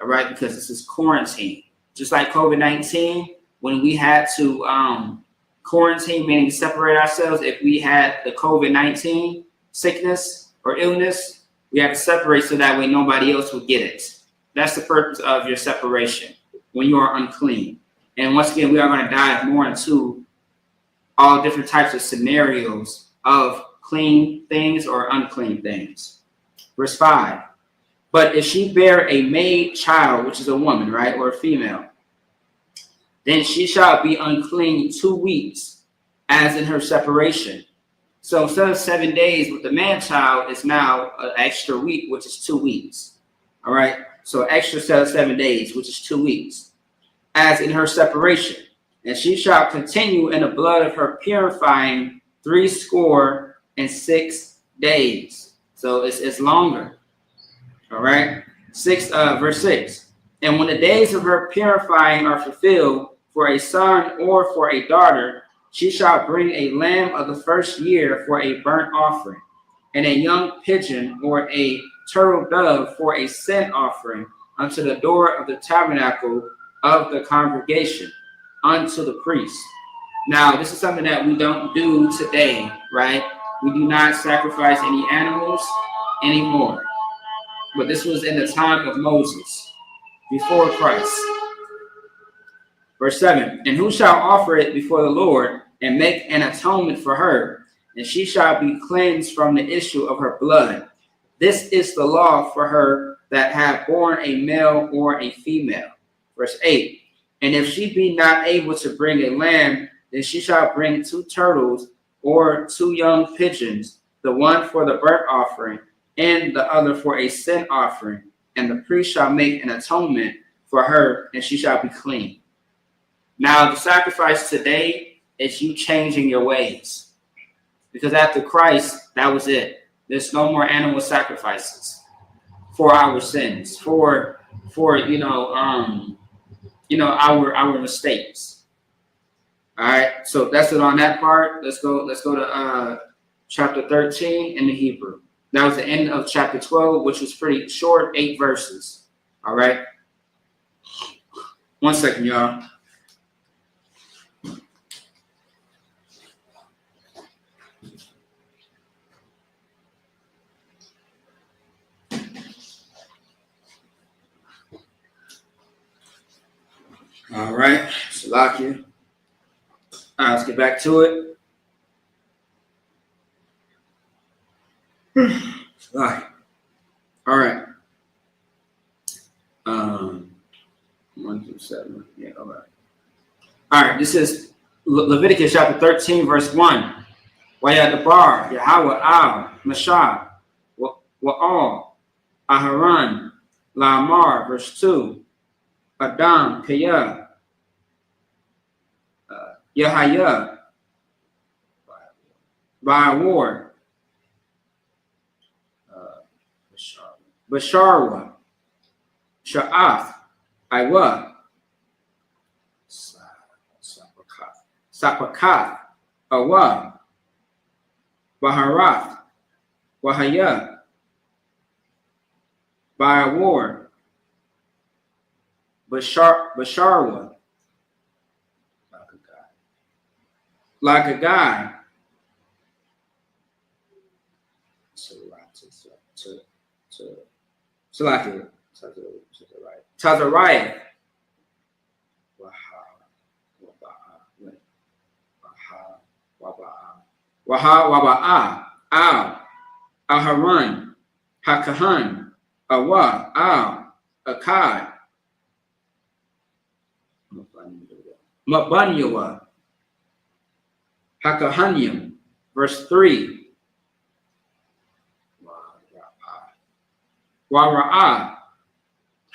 All right, because this is quarantine. Just like COVID-19, when we had to quarantine, meaning separate ourselves, if we had the COVID-19 sickness or illness, we had to separate so that way nobody else would get it. That's the purpose of your separation when you are unclean. And once again, we are going to dive more into all different types of scenarios of clean things or unclean things. Verse 5. But if she bear a maid child, which is a woman, right, or a female, then she shall be unclean 2 weeks, as in her separation. So instead of 7 days with the man child, it's now an extra week, which is 2 weeks. All right. So extra set of 7 days, which is 2 weeks, as in her separation. And she shall continue in the blood of her purifying 66 days. So it's longer. All right. Verse 6. And when the days of her purifying are fulfilled for a son or for a daughter, she shall bring a lamb of the first year for a burnt offering, and a young pigeon or a turtle dove for a sin offering unto the door of the tabernacle of the congregation, unto the priest. Now, this is something that we don't do today, right? We do not sacrifice any animals anymore. But this was in the time of Moses, before Christ. Verse 7, and who shall offer it before the Lord and make an atonement for her, and she shall be cleansed from the issue of her blood. This is the law for her that have borne a male or a female. Verse 8, and if she be not able to bring a lamb, then she shall bring 2 turtles or 2 young pigeons, the one for the burnt offering and the other for a sin offering. And the priest shall make an atonement for her, and she shall be clean. Now, the sacrifice today is you changing your ways. Because after Christ, that was it. There's no more animal sacrifices for our sins, for our mistakes. All right, so that's it on that part. Let's go to chapter 13 in the Hebrew. That was the end of chapter 12, which was pretty short, 8 verses. All right. 1 second, y'all. All right, Salakia. All right, let's get back to it. All right. 1 through 7. Yeah, all right. All right, this is Leviticus chapter 13, verse 1. Wayadabar, Yahweh Al, Mashah, Wa'al, Aharon, Lamar, verse 2. Adam, Kaya, Yahaya, by war, Basharwa, Sha'ath, Iwa, Sapakath, Awa, Baharath, Wahaya, by war, Basharwa, like a guy, Tazariah, Waba'a, Al, Aharon, Hakahan, Awa, Al, Akkad, Mabanyawa, Hakahanyim, verse 3. Wara'ah,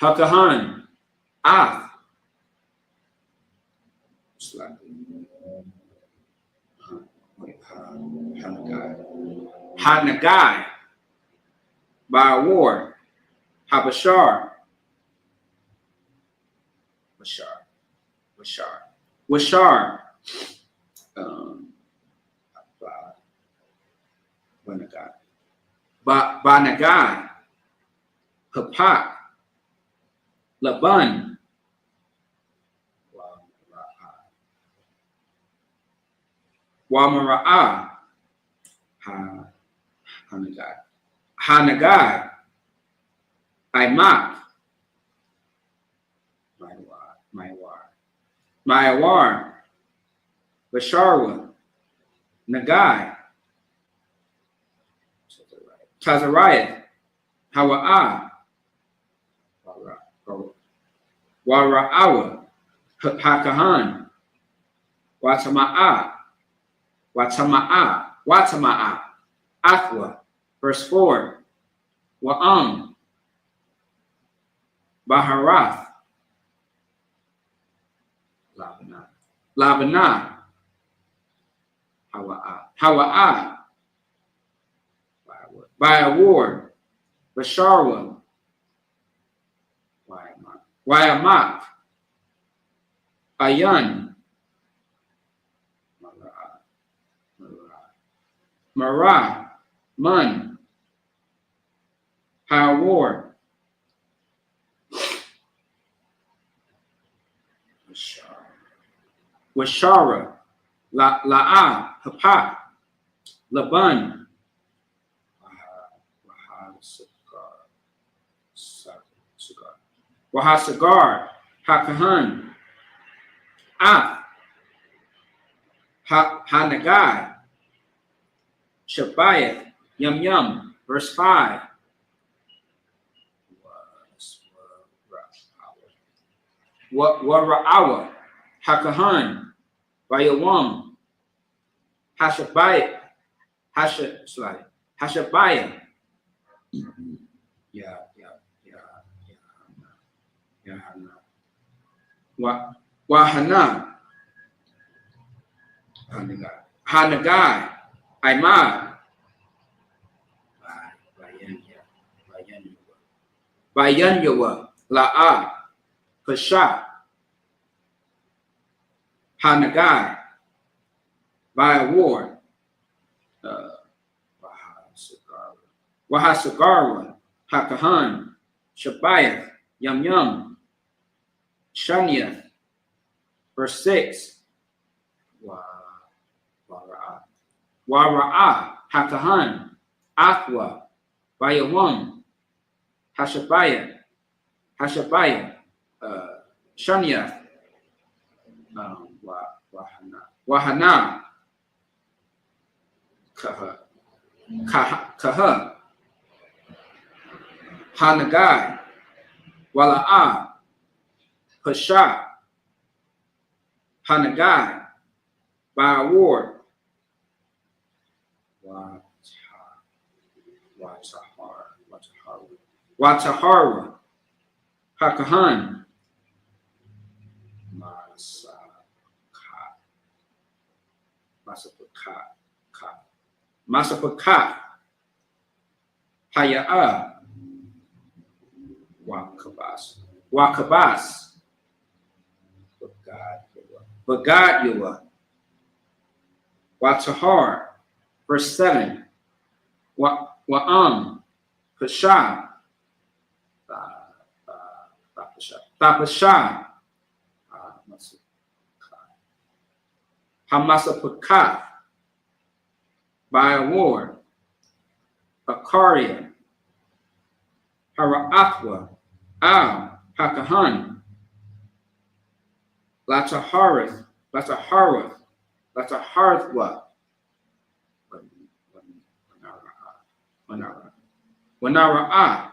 Hakahan, Ath, Hanagai, by war, Habashar, Washar, Banagai, Hapak, Laban, Wamara'ah, Hanagai, Imak, Maiwar, Basharwa, Nagai, Tazariah, Hawa'ah, Wara'awa, Hakahan, Watama'ah, Watama'ah, Athwa. Verse 4, Wa'am, Baharath, Labanah, Hawa'ah, by award, Basharwa, Wayamak, Ayan, Marah, Mun, Hawar, Washara, La'ah, Hapak, Laban, Wahasagar, Hakahan, Hanagai, Shabayat, Yum. Verse 5. Wara'awa, Hakahan, Vayawam, Hashabayat, Hashabayat. Yeah. Wahana, Hanagai, Aimad, Bayanyawa, La'ah, Pasha, Hanagai, by award, Wahasagarwa, Hakahan, Shabayah, Yum, Shanya. Verse 6, Wara'ah, Hakahan, Athwa, Bayawam, Hashabayah, Shanya, Wahana, Kaha, Hanagai, Wala'ah, Pasha, Hanagai, by award, Watahara, Hakahan, Masapaka, Haya'ah, Wakabas, Bagad, Watahar. Verse 7, Wa'am, Pasha, Tapasha, Hamasapaka, by award, Akaria, Hara'athwa, Hakahan, Lataharth, Wanara'ah,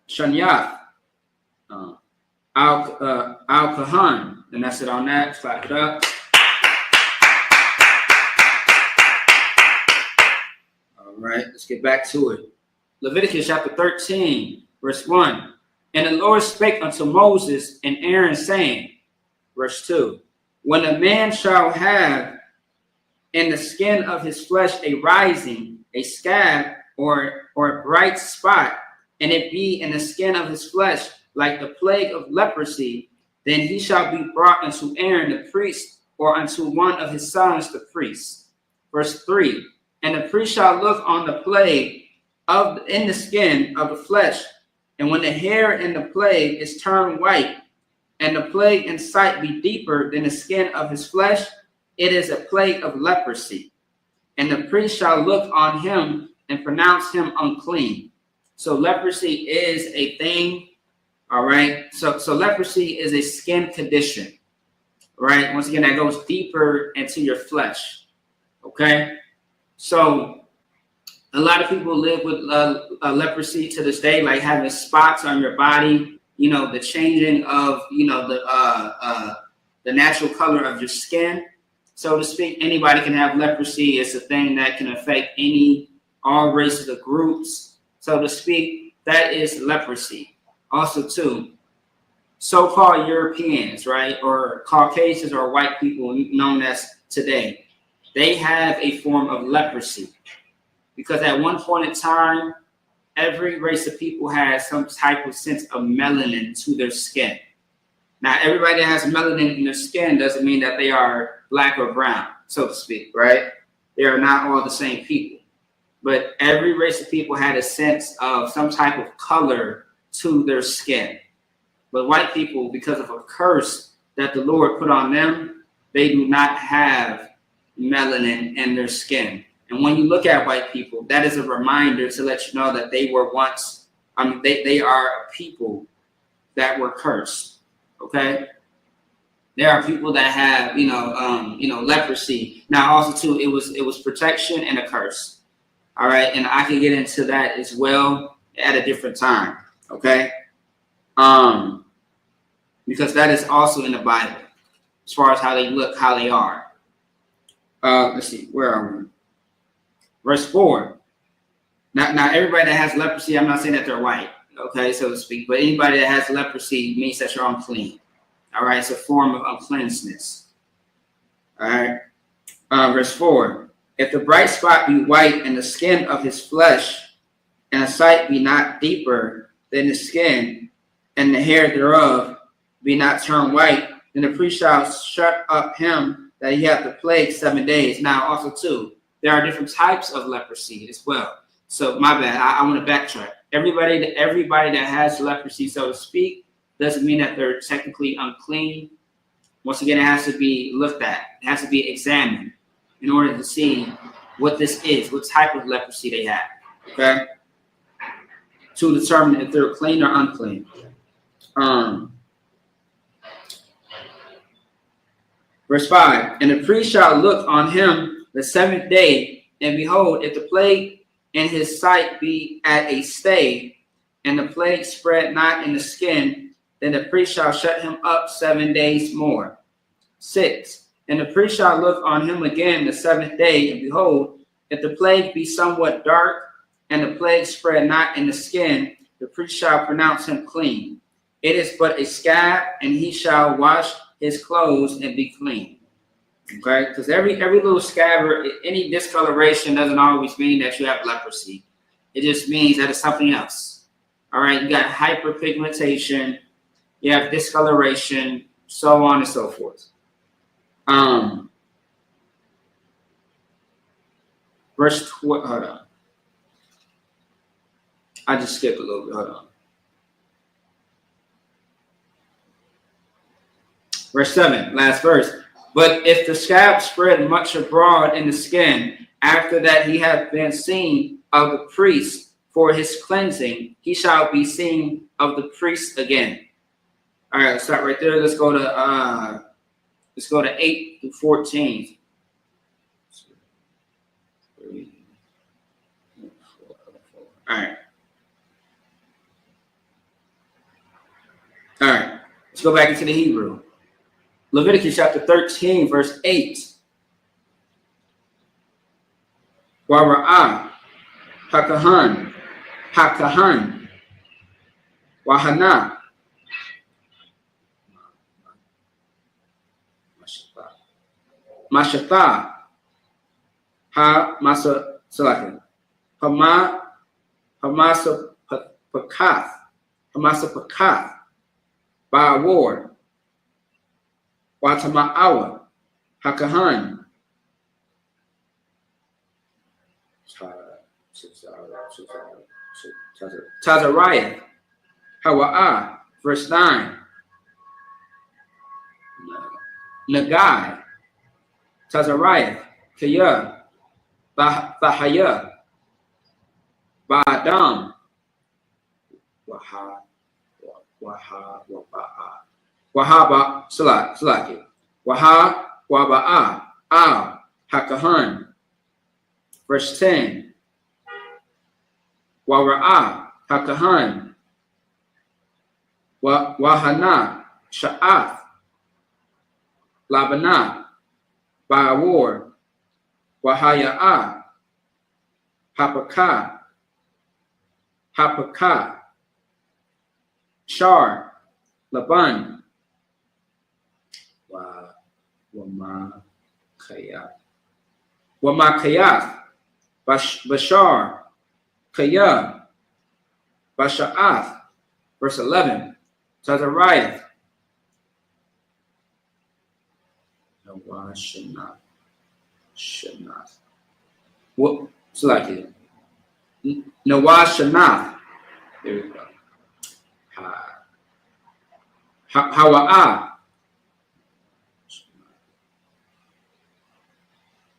Shanyath, Al-Kahan, and that's it on that. Clap it up. All right, let's get back to it. Leviticus chapter 13, verse 1. And the Lord spake unto Moses and Aaron, saying, verse 2, when a man shall have in the skin of his flesh a rising, a scab, or a bright spot, and it be in the skin of his flesh like the plague of leprosy, then he shall be brought unto Aaron the priest, or unto one of his sons the priest. Verse 3, and the priest shall look on the plague in the skin of the flesh, and when the hair in the plague is turned white, and the plague in sight be deeper than the skin of his flesh, it is a plague of leprosy. And the priest shall look on him and pronounce him unclean. So leprosy is a thing, all right? So leprosy is a skin condition, right? Once again, that goes deeper into your flesh, okay? So A lot of people live with leprosy to this day, like having spots on your body. The changing of the natural color of your skin, so to speak. Anybody can have leprosy. It's a thing that can affect all races or groups, so to speak. That is leprosy. Also, too, so-called Europeans, right, or Caucasians or white people known as today, they have a form of leprosy because at one point in time, every race of people has some type of sense of melanin to their skin. Now, everybody that has melanin in their skin doesn't mean that they are black or brown, so to speak, right? They are not all the same people. But every race of people had a sense of some type of color to their skin. But white people, because of a curse that the Lord put on them, they do not have melanin in their skin. And when you look at white people, that is a reminder to let you know that they were once, they are a people that were cursed. Okay? There are people that have, leprosy. Now, also too, it was protection and a curse. All right, and I can get into that as well at a different time. Okay, because that is also in the Bible as far as how they look, how they are. Let's see, where are we? Verse 4. Now, everybody that has leprosy, I'm not saying that they're white, okay, so to speak, but anybody that has leprosy means that you're unclean. All right, it's a form of uncleanness. All right, verse 4. If the bright spot be white in the skin of his flesh, and the sight be not deeper than the skin, and the hair thereof be not turned white, then the priest shall shut up him that he hath the plague 7 days. Now, also too, there are different types of leprosy as well. So my bad, I want to backtrack. Everybody that has leprosy, so to speak, doesn't mean that they're technically unclean. Once again, it has to be looked at. It has to be examined in order to see what this is, what type of leprosy they have, okay? To determine if they're clean or unclean. Verse 5, and the priest shall look on him the 7th day, and behold, if the plague in his sight be at a stay, and the plague spread not in the skin, then the priest shall shut him up 7 days more. 6, and the priest shall look on him again the 7th day, and behold, if the plague be somewhat dark, and the plague spread not in the skin, the priest shall pronounce him clean. It is but a scab, and he shall wash his clothes and be clean. Okay, because every little scab or any discoloration doesn't always mean that you have leprosy. It just means that it's something else. All right, you got hyperpigmentation, you have discoloration, so on and so forth. Verse 12, hold on. I just skipped a little bit, hold on. Verse 7, last verse. But if the scab spread much abroad in the skin, after that he hath been seen of the priest for his cleansing, he shall be seen of the priest again. All right, let's start right there. Let's go to 8 through 14. All right. All right. Let's go back into the Hebrew. Leviticus chapter 13, verse 8. Wara'ah, hakahan, wahana, mashatha, hamasa pakath, ba'awar, Watama'awa, Hakahan, Tazariah, Hawa'ah, verse 9, Nagai, Tazariah, Kaya, Bahaya, Ba'adam, Wahaba Salaki. Waba'a Al Hakahan. Verse 10. Wara'a, Hakahan, Wahana, Sha'ath, Labana, Ba'awar, Wahaya'a, Hapaka, Shar, Laban, Wamakayah, Bashar, Kaya, Basha'ath, verse 11, Tazariah, Nawah, Shanath. What? Select it. Nawah Shanath. There we go. Hawa'a.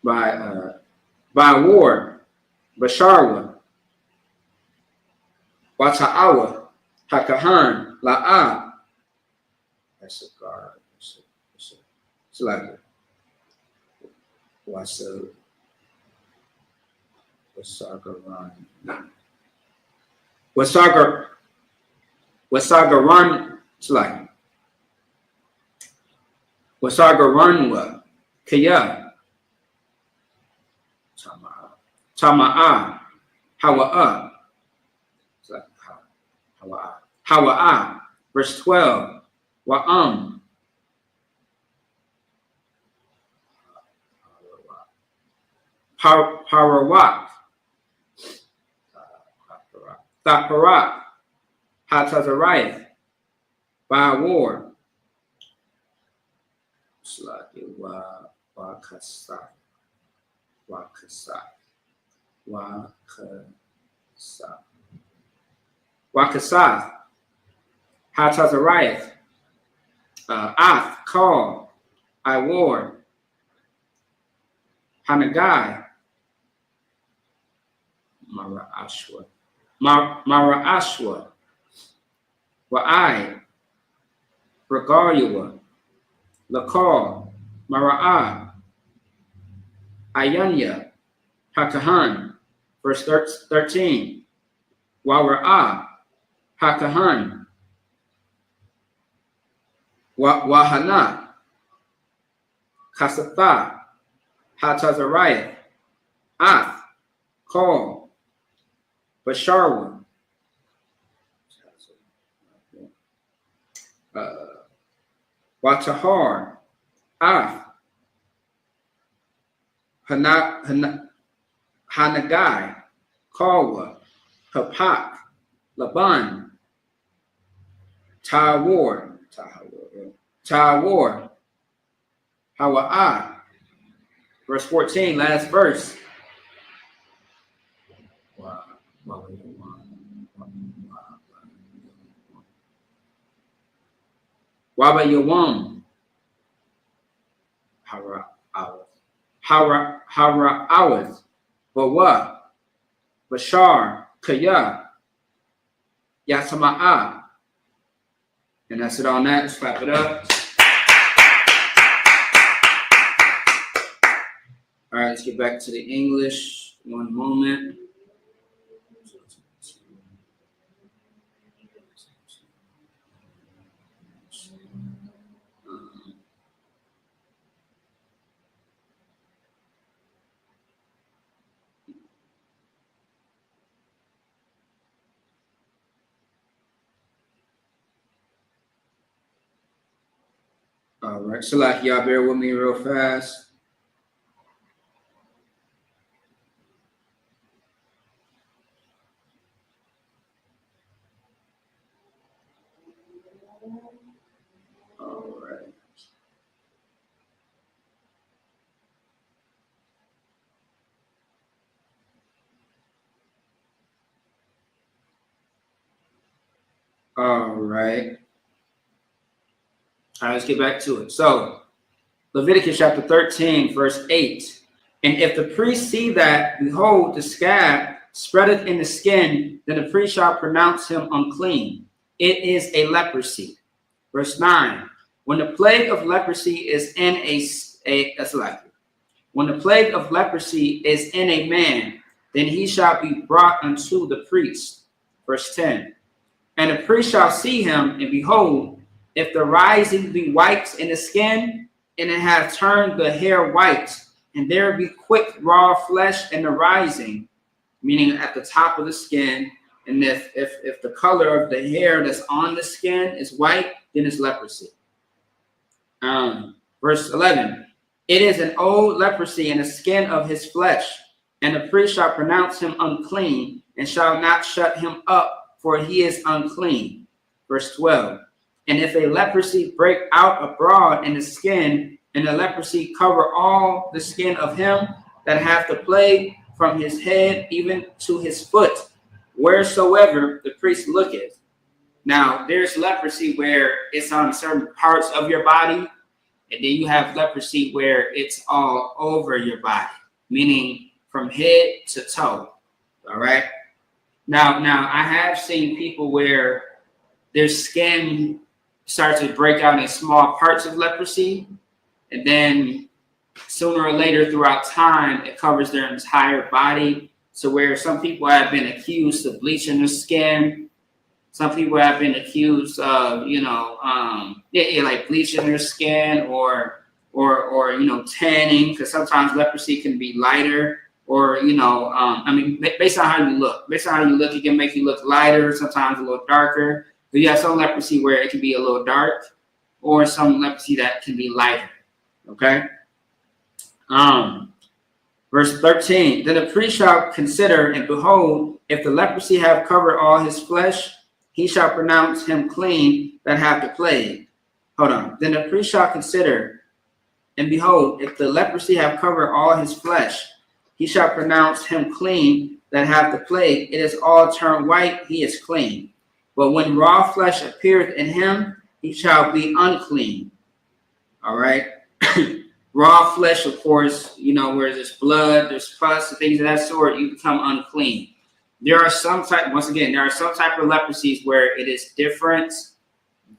By war. Basharwa. Wata'awa. Hakahan. La'a. That's a guard. Select it. Wasagaran, select. Wasagaranwa, Kaya, Tama'a, Hawa'a, Hawa'a, verse 12, Wa'am, Parawak, Thaparak, Hatazariah, by war, Wakasah, Hatazariah, Ath, call, I war, Hanagai, Mara'ashwa, Wa'ai, Regalia, Lakal, Mara'ah, Ayanya, Hakahan, verse 13, Wara'ah, Hakahan, Wahana, Kasatha, Hatazariah, Ath, Call, Basharwa, Watahar, Ath, Hanagai, Kalwa, Hapak, Laban, Tawar, Hawa'ah, verse 14, last verse. Waba Yawam, Hara Awaz, Bawa, Bashar, Kaya, Yasama'a. And that's it on that. Let's clap it up. All right, let's get back to the English. One moment. All right, so like y'all bear with me real fast. All right. All right. All right, let's get back to it. So, Leviticus chapter 13, verse 8. And if the priest see that, behold, the scab spreadeth in the skin, then the priest shall pronounce him unclean. It is a leprosy. Verse 9. When the plague of leprosy is in when the plague of leprosy is in a man, then he shall be brought unto the priest. Verse 10. And the priest shall see him, and behold, if the rising be white in the skin, and it hath turned the hair white, and there be quick raw flesh in the rising, meaning at the top of the skin, and if the color of the hair that's on the skin is white, then it's leprosy. Verse 11. It is an old leprosy in the skin of his flesh, and the priest shall pronounce him unclean, and shall not shut him up, for he is unclean. Verse 12. And if a leprosy break out abroad in the skin, and the leprosy cover all the skin of him that hath the plague, from his head even to his foot, wheresoever the priest looketh. Now, there's leprosy where it's on certain parts of your body, and then you have leprosy where it's all over your body, meaning from head to toe. All right. Now, I have seen people where their skin starts to break out in small parts of leprosy, and then sooner or later throughout time, it covers their entire body. So where some people have been accused of bleaching their skin, some people have been accused of, like bleaching their skin or tanning, because sometimes leprosy can be lighter, or based on how you look. Based on how you look, it can make you look lighter, sometimes a little darker. But you have some leprosy where it can be a little dark, or some leprosy that can be lighter. Okay. Verse 13. Then the priest shall consider, and behold, if the leprosy have covered all his flesh, he shall pronounce him clean that hath the plague. Hold on. Then the priest shall consider, and behold, if the leprosy have covered all his flesh, he shall pronounce him clean that hath the plague. It is all turned white, he is clean. But when raw flesh appeareth in him, he shall be unclean. All right. Raw flesh, of course, where there's blood, there's pus, and things of that sort, you become unclean. There are some type of leprosies where it is different.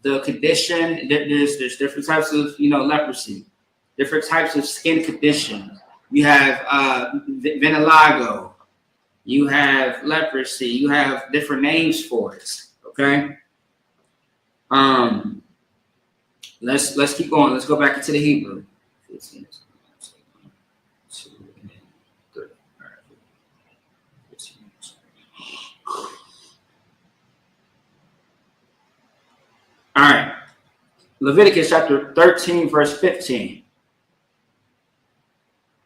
The condition, there's different types of, leprosy, different types of skin conditions. You have vitiligo, you have leprosy, you have different names for it. Okay. Let's keep going. Let's go back into the Hebrew. 15, 2, 3. All right. Leviticus chapter 13, verse 15.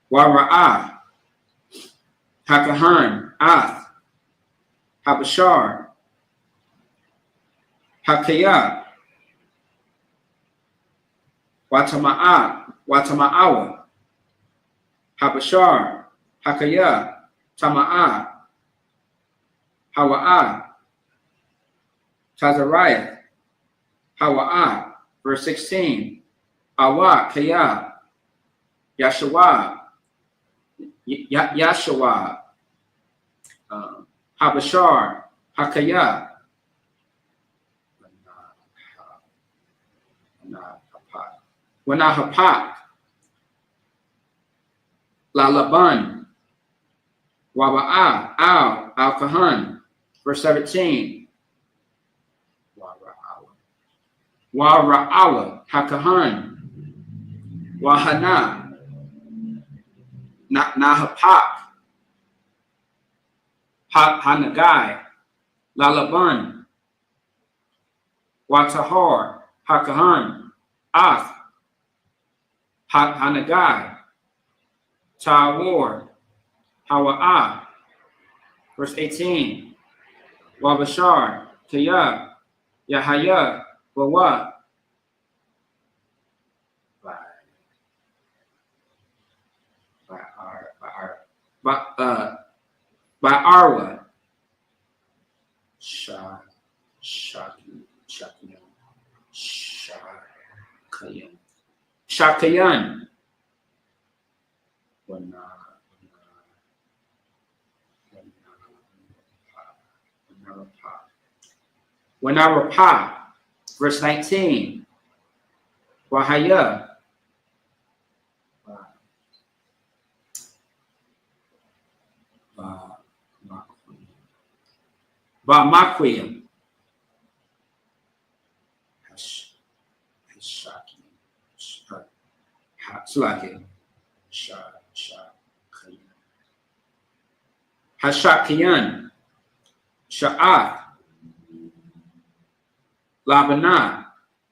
Wara'ah, Hakahan, Ath, Habashar, Hakayah, Watama'awa, Habashar, Hakayah, Tama'ah, Hawa'ah, Tazariah, Hawa'ah. Verse 16. Awa, Kayah, Yashua, Yashua, Habashar, Hakayah, Wanahapak, Lalaban, Waba'ah, Al-Kahan. Verse 17. Wara'awa, Hakahan, Wahana, Nahapak, Hanagai, Lalaban, Watahar, Hakahan, Ath, Hanagai, Tawar, Hawa'ah. Verse 18. Wabashar, Kayah, Yahaya, Bawa. By Arwa, Shakayan, Wanarapa, verse 19, Wahaya, Bamaquia. Hashakian. Sha'ath. Labana.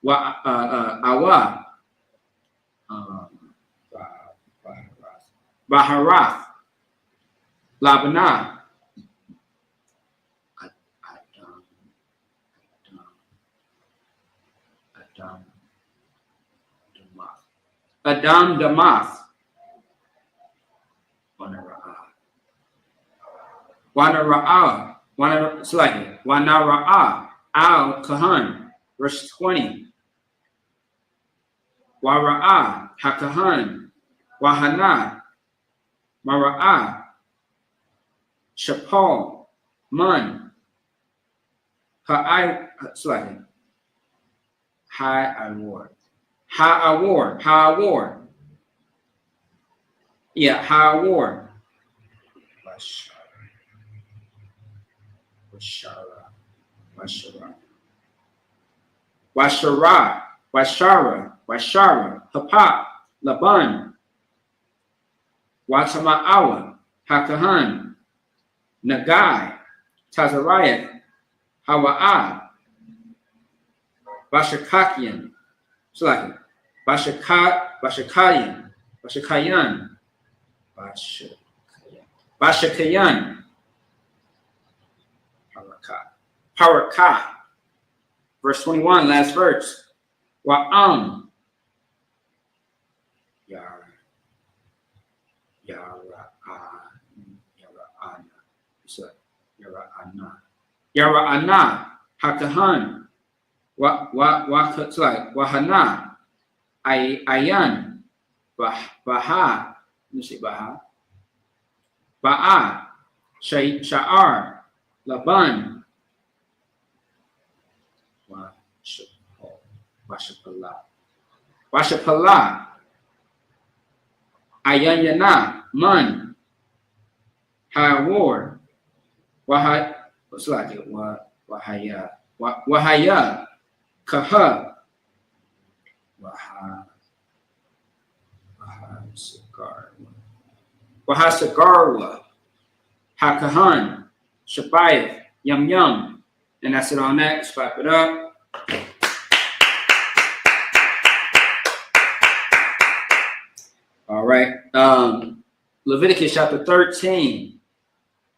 Awa. Baharath. Labana. Adam Damath. Wanara'a. Wanara'a. Al Kahan. Verse 20. Wara'a. Hakahan. Wahana. Mara'a. Shapal. Man. Ha'ai. High award. High award. High award. Yeah, high award. Washara. Hapa. Laban. Watama'awa. Hakahan. Nagai. Tazariah. Hawa'a. Bashakakian. Bashakayan. Bashakayan. Paraka. Verse 21, last verse. Wa'am. Yara'ana. Hakahan. Wahana. Ayan. Baha. Let me see. Baha. Ba'a. Sha'ar. Laban. Washapala. Ayanyana. Man. Hawar. Wahaya. Kaha. Wahasagarwa. Hakahan. Shabayah. Yum. And that's it on that. Let's wrap it up. All right. Leviticus chapter 13,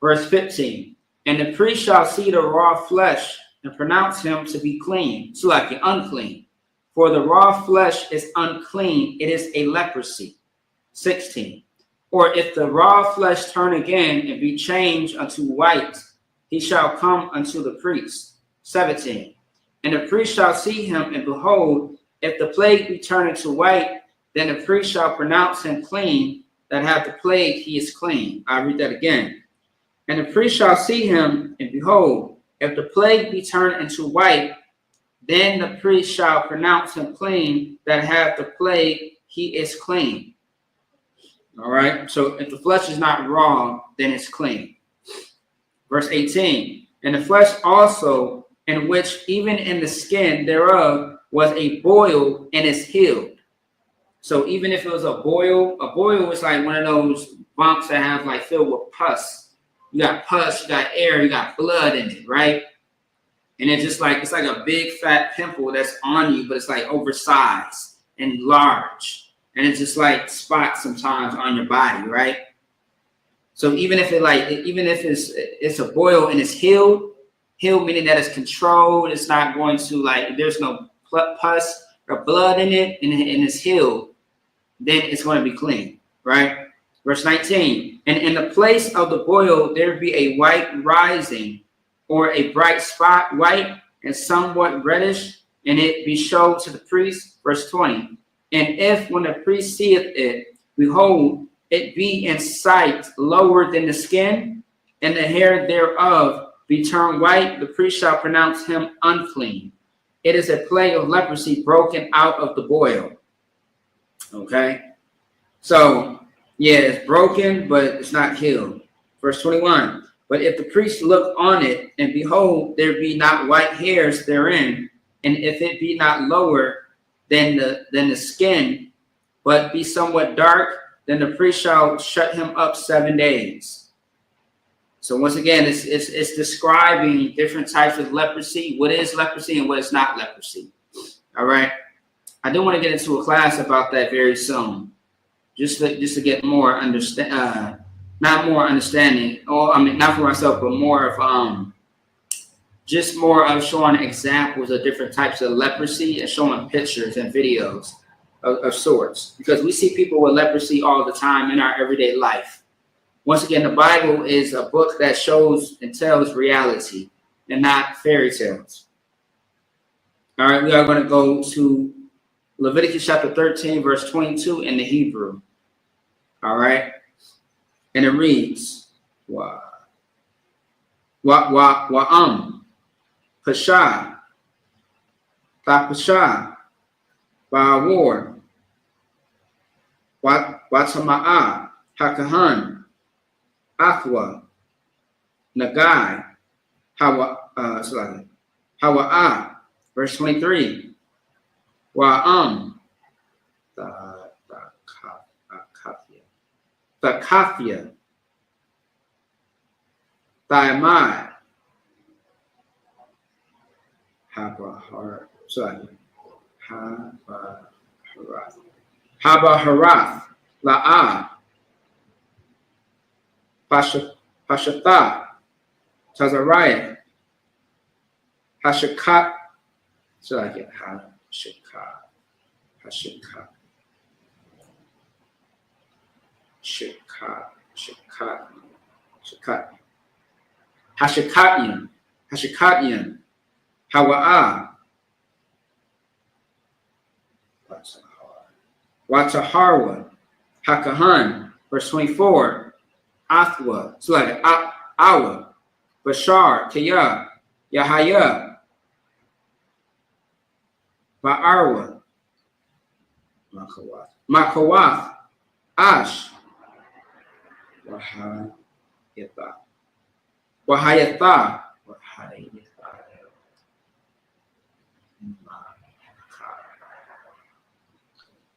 verse 15. And the priest shall see the raw flesh and pronounce him to be clean. So like unclean. For the raw flesh is unclean. It is a leprosy. 16. Or if the raw flesh turn again and be changed unto white, he shall come unto the priest. 17. And the priest shall see him, and behold, if the plague be turned into white, then the priest shall pronounce him clean. That hath the plague, he is clean. I read that again. And the priest shall see him, and behold, if the plague be turned into white, then the priest shall pronounce him clean. That hath the plague, he is clean. All right. So if the flesh is not raw, then it's clean. Verse 18. And the flesh also, in which even in the skin thereof was a boil and is healed. So even if it was a boil is like one of those bumps that have like filled with pus. You got pus, you got air, you got blood in it, right? And it's like a big fat pimple that's on you, but it's like oversized and large. And it's just like spots sometimes on your body, right? So even if it's a boil and it's healed meaning that it's controlled, it's not going to there's no pus or blood in it, and it's healed, then it's going to be clean, right? Verse 19, and in the place of the boil, there be a white rising or a bright spot, white and somewhat reddish, and it be showed to the priest. Verse 20, and if when the priest seeth it, behold, it be in sight lower than the skin, and the hair thereof be turned white, the priest shall pronounce him unclean. It is a plague of leprosy broken out of the boil. Okay? So, yeah, it's broken, but it's not healed. Verse 21, But if the priest look on it, and behold, there be not white hairs therein, and if it be not lower than the skin, but be somewhat dark, then the priest shall shut him up 7 days. So once again, it's describing different types of leprosy, what is leprosy and what is not leprosy. All right. I do want to get into a class about that very soon, just to get more not more understanding, or I mean, not for myself, but more of just more of showing examples of different types of leprosy and showing pictures and videos of sorts, because we see people with leprosy all the time in our everyday life. Once again, the Bible is a book that shows and tells reality and not fairy tales. All right, we are going to go to Leviticus chapter 13, verse 22 in the Hebrew. All right. And it reads, Pasha, Tapasha, Ba'awar, Watama'a, Hakahan, Athwa, Nagai, Hawa'a, verse 23, Wa'am, Thakafia, Thaimai, Habaharath, La'ah, Pashatha, Tazariah, Hashakat, Hashakatian, Hawa'ah, Wataharwa, Hakahan, verse 24, Athwa, so like Awa, Bashar, Kaya, Yahaya, Ba'arwa, Makawath, Ash, Wahayatha,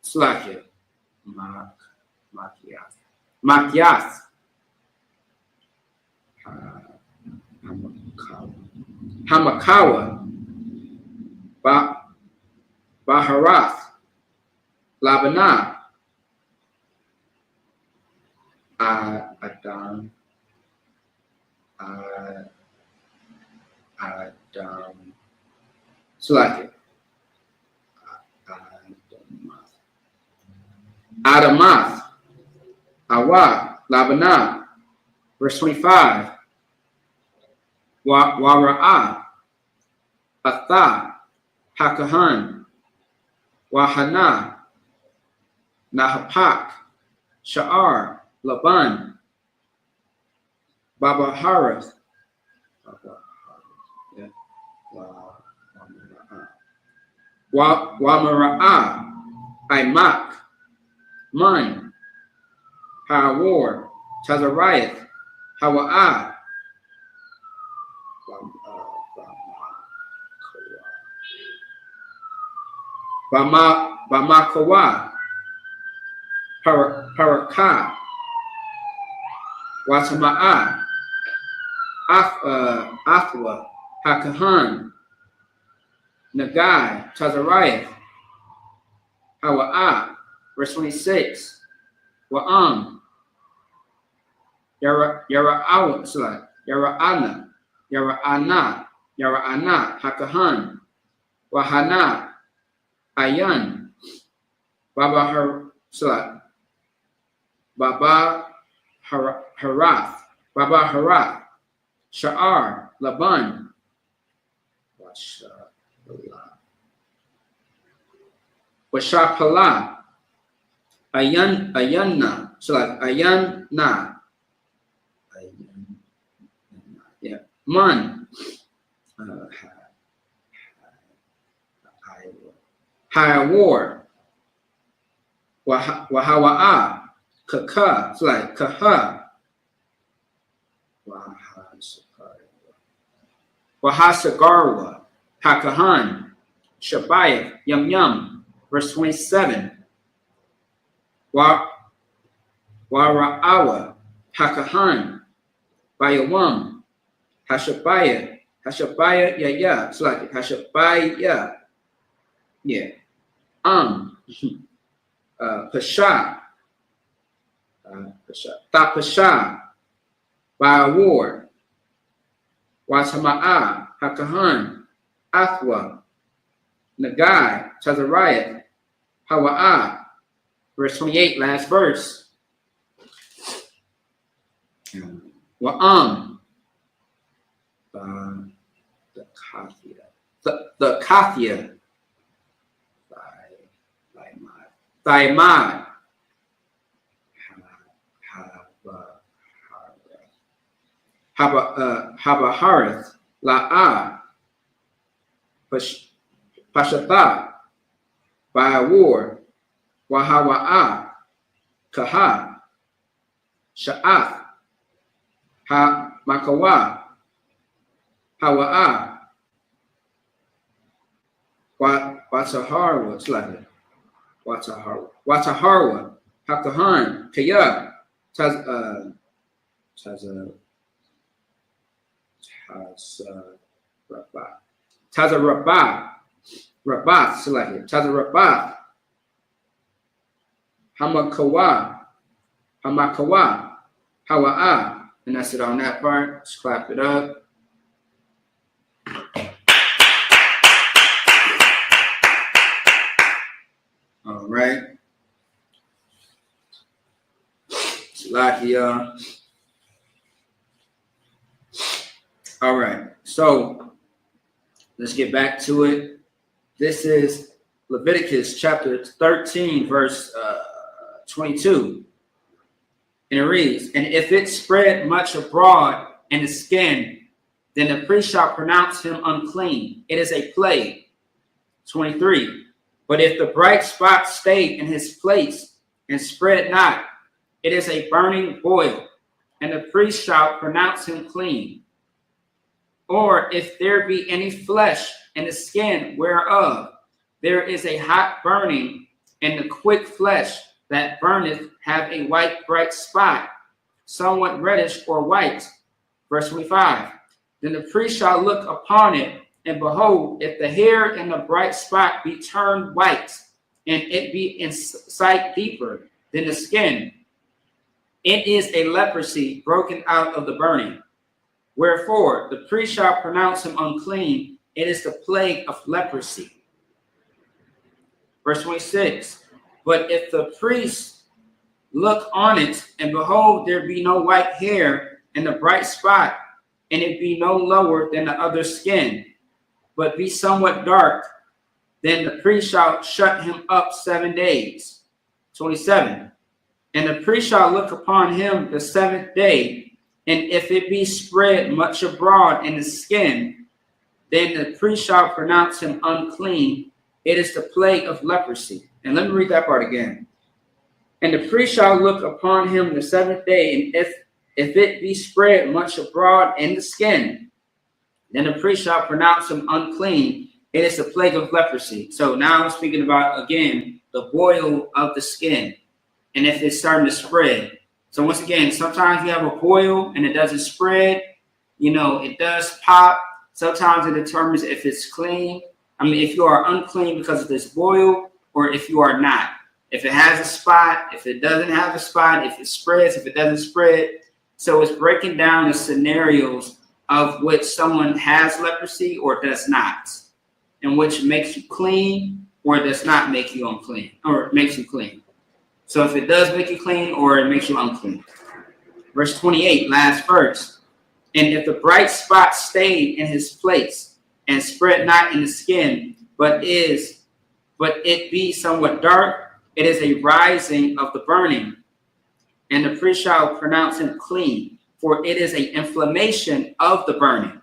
Slakia, Makiath, Hamakawa, Baharath, Labanah, Adam, Slakia, Adamath, Awa, Labanah, verse 25, Wara'ah, Atha, Hakahan, Wahana, Nahapak, Sha'ar, Laban, Babaharath, Wamara'ah, Aimak, Mun, Hawar, Tazariah, Hawa'ah, Bamakawa, Parakah, Watama'ah, Athwa, Hakahan, Nagai, Tazariah, Hawa'ah, verse 26, Wa'am, Yara'ana, Hakahan, Wahana, Ayan, Baba Harath, Sha'ar, Laban, Washapala, Ayanna, yeah, Man, Hayawar, Wahawa'ah, Kaka, Kaha, Wahasagarwa, Hakahan, Shabayah, Yum. Verse 27. Wara'awa, Hakahan, Bayawam, Hashabaya, Yaya, it's like Hashabaya, yeah, Pasha, Tapasha, Bawar, Watama'a, Hakahan, Athwa, Nagai, Tazariah, Hawa'a. Verse 28, last verse. Wa'am, the Kathia, Thaimad, Habaharith, La'a, Pashatha, Bawar, Wahawa'a, Kaha, Sha'ath, Ha Makawa, Hawa'a, Wataharwa, it's like it. Wataharwa, Hakahan, Kaya, Tazarabah, Rabath, select it. Tazarabah, Hamakawa, Hawa'a. And that's it on that part. Let's clap it up. All right. Salakia. All right. So let's get back to it. This is Leviticus chapter 13, verse 22. And it reads, and if it spread much abroad in the skin, then the priest shall pronounce him unclean. It is a plague. 23. But if the bright spot stayed in his place and spread not, it is a burning boil, and the priest shall pronounce him clean. Or if there be any flesh in the skin whereof there is a hot burning, and the quick flesh that burneth have a white bright spot, somewhat reddish or white. Verse 25. Then the priest shall look upon it, and behold, if the hair in the bright spot be turned white, and it be in sight deeper than the skin, it is a leprosy broken out of the burning. Wherefore the priest shall pronounce him unclean. It is the plague of leprosy. Verse 26. But if the priest look on it, and behold, there be no white hair in the bright spot, and it be no lower than the other skin, but be somewhat dark, then the priest shall shut him up 7 days. 27. And the priest shall look upon him the 7th day, and if it be spread much abroad in the skin, then the priest shall pronounce him unclean. It is the plague of leprosy. And let me read that part again. And the priest shall look upon him the 7th day, and if it be spread much abroad in the skin, then the priest shall pronounce him unclean. It is the plague of leprosy. So now I'm speaking about, again, the boil of the skin, and if it's starting to spread. So once again, sometimes you have a boil and it doesn't spread. You know, it does pop. Sometimes it determines if it's clean. I mean, if you are unclean because of this boil, or if you are not. If it has a spot, if it doesn't have a spot, if it spreads, if it doesn't spread. So it's breaking down the scenarios of which someone has leprosy or does not, and which makes you clean or does not make you unclean, or makes you clean. So if it does make you clean or it makes you unclean. Verse 28, last verse. And if the bright spot stayed in his place and spread not in the skin, but it be somewhat dark, it is a rising of the burning, and the priest shall pronounce him clean, for it is a inflammation of the burning.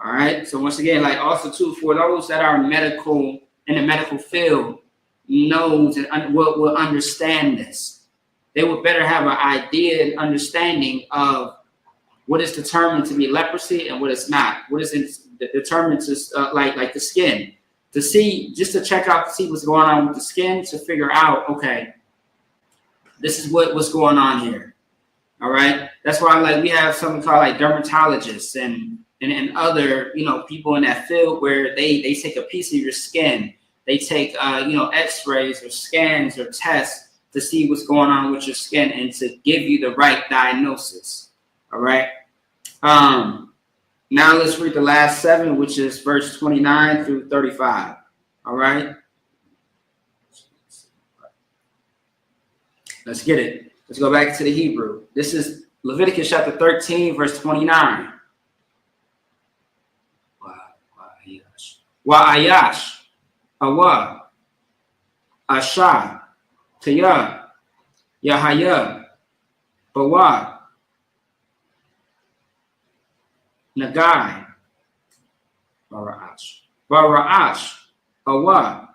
All right. So once again, like also too, for those that are in the medical field, knows and will understand this. They would better have an idea and understanding of what is determined to be leprosy and what is not. What is determined to like the skin, to see, just to check out to see what's going on with the skin, to figure out, okay, this is what's going on here. All right, that's why like we have something called like dermatologists and other people in that field where they take a piece of your skin, they take X-rays or scans or tests to see what's going on with your skin and to give you the right diagnosis. All right. Now let's read the last 7, which is verse 29 through 35. All right. Let's get it. Let's go back to the Hebrew. This is Leviticus chapter 13, verse 29. Wa'ayash, Awa, Asha, Taya, Yahaya, Bawa, Nagai, Bara'ash, Awa,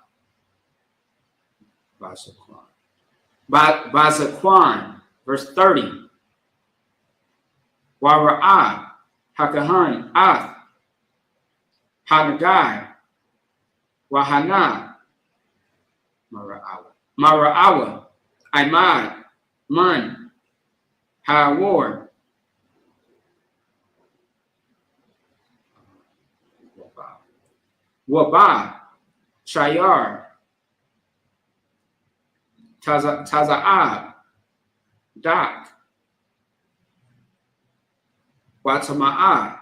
Bazakwan, verse 30. Wara'ah, Hakahan, Ath, Hanagai, Wahana, Mara'awa, Imad, Man, Hawar, Wabah, Shayar, Taza'ab, Dak, Watama'ah,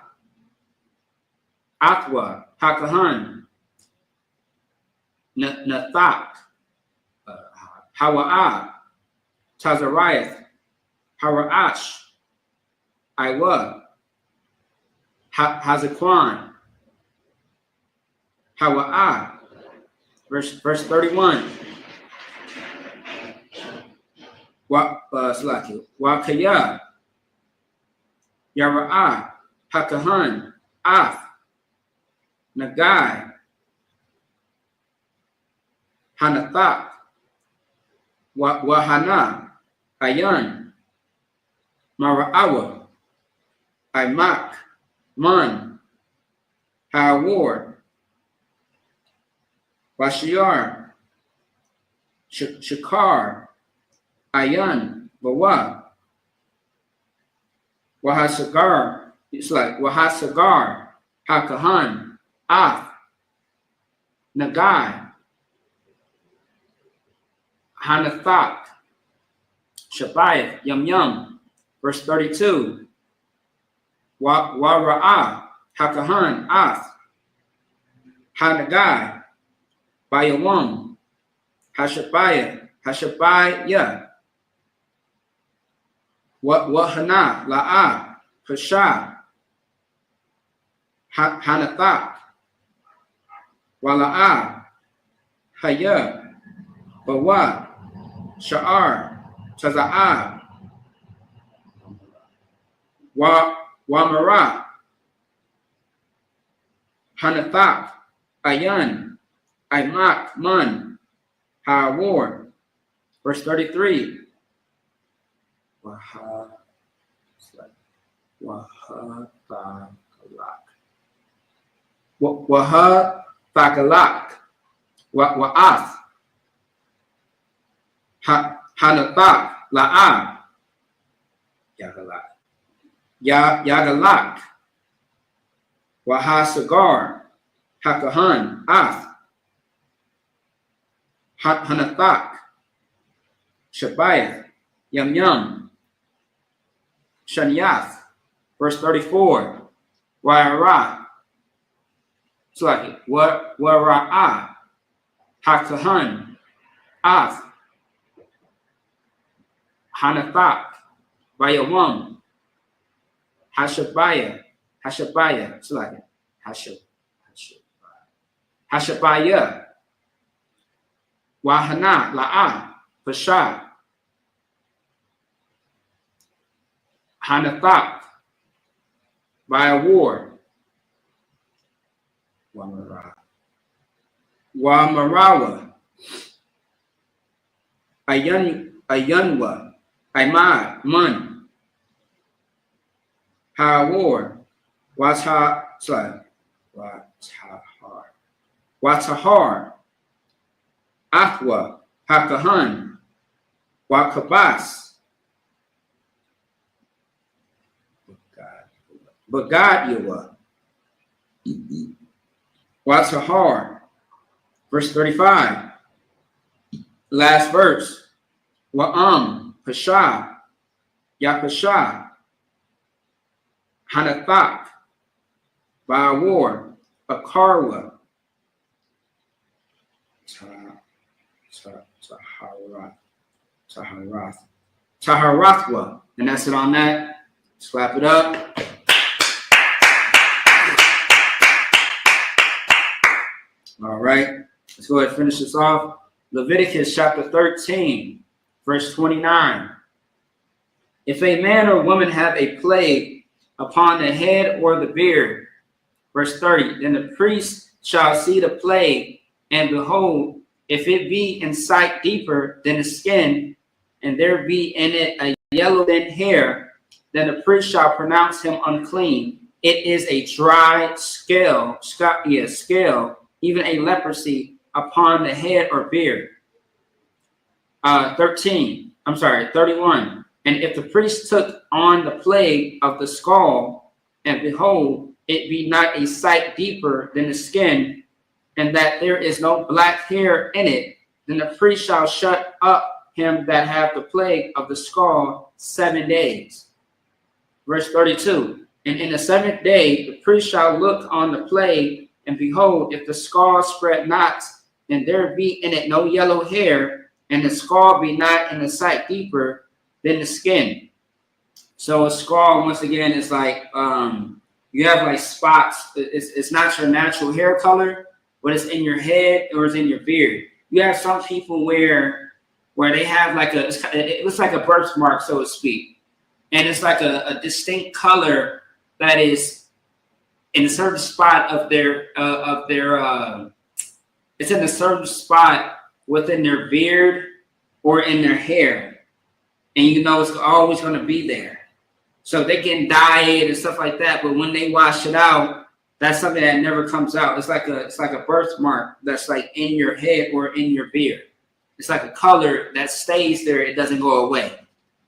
Athwa, Hakahan, Nathak, Hawa'ah, Tazariath, Hara'ash, Iwa, Hazakwan, Hawa'ah. Verse 31. Wakaya, Yara'ah, Hakahan, Ath, Nagai, Hanathak, Wahana, Ayan, Mara'awa, Imak, Man, Hawar, Washiar, Shakar, Ayan, Bawa, Wahasagar, it's like Wahasagar, Hakahan, Ath, Nagai, Hanathak, Shabayah, Yum, verse 32. Wara'ah, Hakahan, Ath, Hanagai, Bayawam, Hashabayah, Wahana, La'ah, Hasha, Hanathak, Wala'ah, Haya, Bawa, Sha'ar, Taza'ah, Wamara, Hanathak, Ayan, Imak, Man, Hawar. Verse 33. Waha-thakalak, Wa'ath, Hanathak, La'ah, Yagalak, Wahasagar, Hakahan, Ath, Hanathak, Shabayah, Yum, Shanyath. Verse 34. Wa'ara, it's like Wara'ah, Hakahan, Ath, Hanathak, Bayawam, Hashabayah, it's like Hashabayah, Wahana, La'ah, Pasha, Hanathak, by a war, Wamarawa, Ayanwa, Imad, Man, Hawar, Watahar, Athwa, Hakahan, Wakabas, Bagadyawa, Watahar. Verse 35, last verse. Wa'am, Pasha, Yapasha, Hanathak, Bawar, Akarwa, Taharathwa. And that's it on that. Slap it up. All right. Let's go ahead and finish this off. Leviticus chapter 13, verse 29. If a man or woman have a plague upon the head or the beard, verse 30, then the priest shall see the plague, and behold, if it be in sight deeper than the skin, and there be in it a yellow thin hair, then the priest shall pronounce him unclean. It is a dry scale, even a leprosy upon the head or beard. 31. And if the priest took on the plague of the skull, and behold, it be not a sight deeper than the skin, and that there is no black hair in it, then the priest shall shut up him that have the plague of the skull 7 days. Verse 32. And in the 7th day, the priest shall look on the plague, and behold, if the skull spread not, and there be in it no yellow hair, and the skull be not in the sight deeper than the skin. So a skull, once again, is like you have like spots. It's not your natural hair color, but it's in your head or it's in your beard. You have some people where they have like it looks like a birthmark, so to speak, and it's like a distinct color that is in a certain spot of their it's in a certain spot within their beard or in their hair, and you know it's always going to be there. So they can dye it and stuff like that, but when they wash it out, that's something that never comes out. It's like a birthmark that's like in your head or in your beard. It's like a color that stays there; it doesn't go away.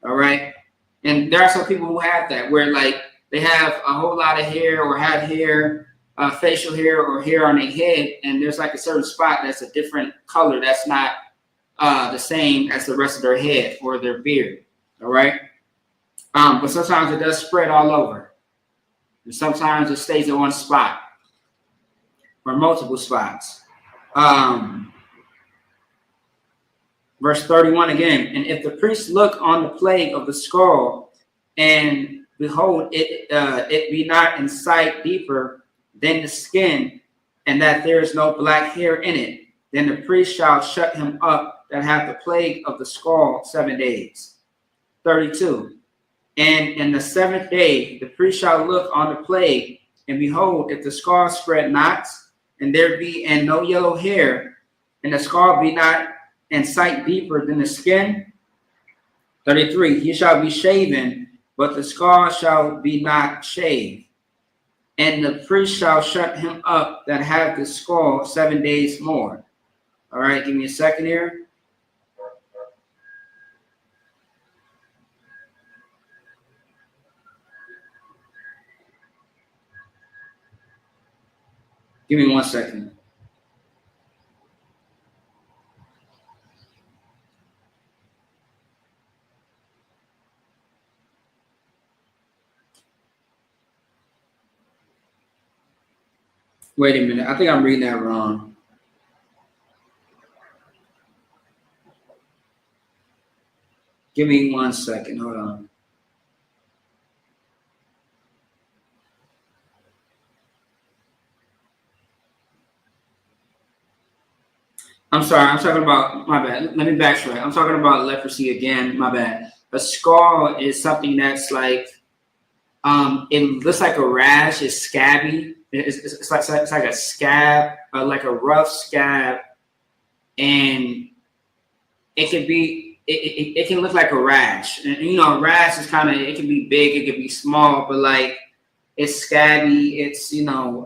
All right, and there are some people who have that, where like they have a whole lot of hair or have hair, facial hair or hair on their head, and there's like a certain spot that's a different color that's not the same as the rest of their head or their beard. All right. But sometimes it does spread all over. And sometimes it stays in one spot or multiple spots. Verse 31 again. And if the priest look on the plague of the skull, and behold, it be not in sight deeper than the skin, and that there is no black hair in it, then the priest shall shut him up that hath the plague of the skull 7 days. 32. And in the 7th day, the priest shall look on the plague, and behold, if the skull spread not, and there be and no yellow hair, and the skull be not in sight deeper than the skin. 33. He shall be shaven, but the skull shall be not shaved. And the priest shall shut him up that have the skull 7 days more. All right, give me a second here. Give me 1 second. Wait a minute. I think I'm reading that wrong. Give me 1 second. Hold on. I'm sorry, I'm talking about, my bad. Let me backtrack. I'm talking about leprosy again, my bad. A skull is something that's like, it looks like a rash, it's scabby. It's like a scab, like a rough scab. And it could be it can look like a rash. And you know, a rash is kind of, it can be big, it can be small, but like it's scabby, it's, you know,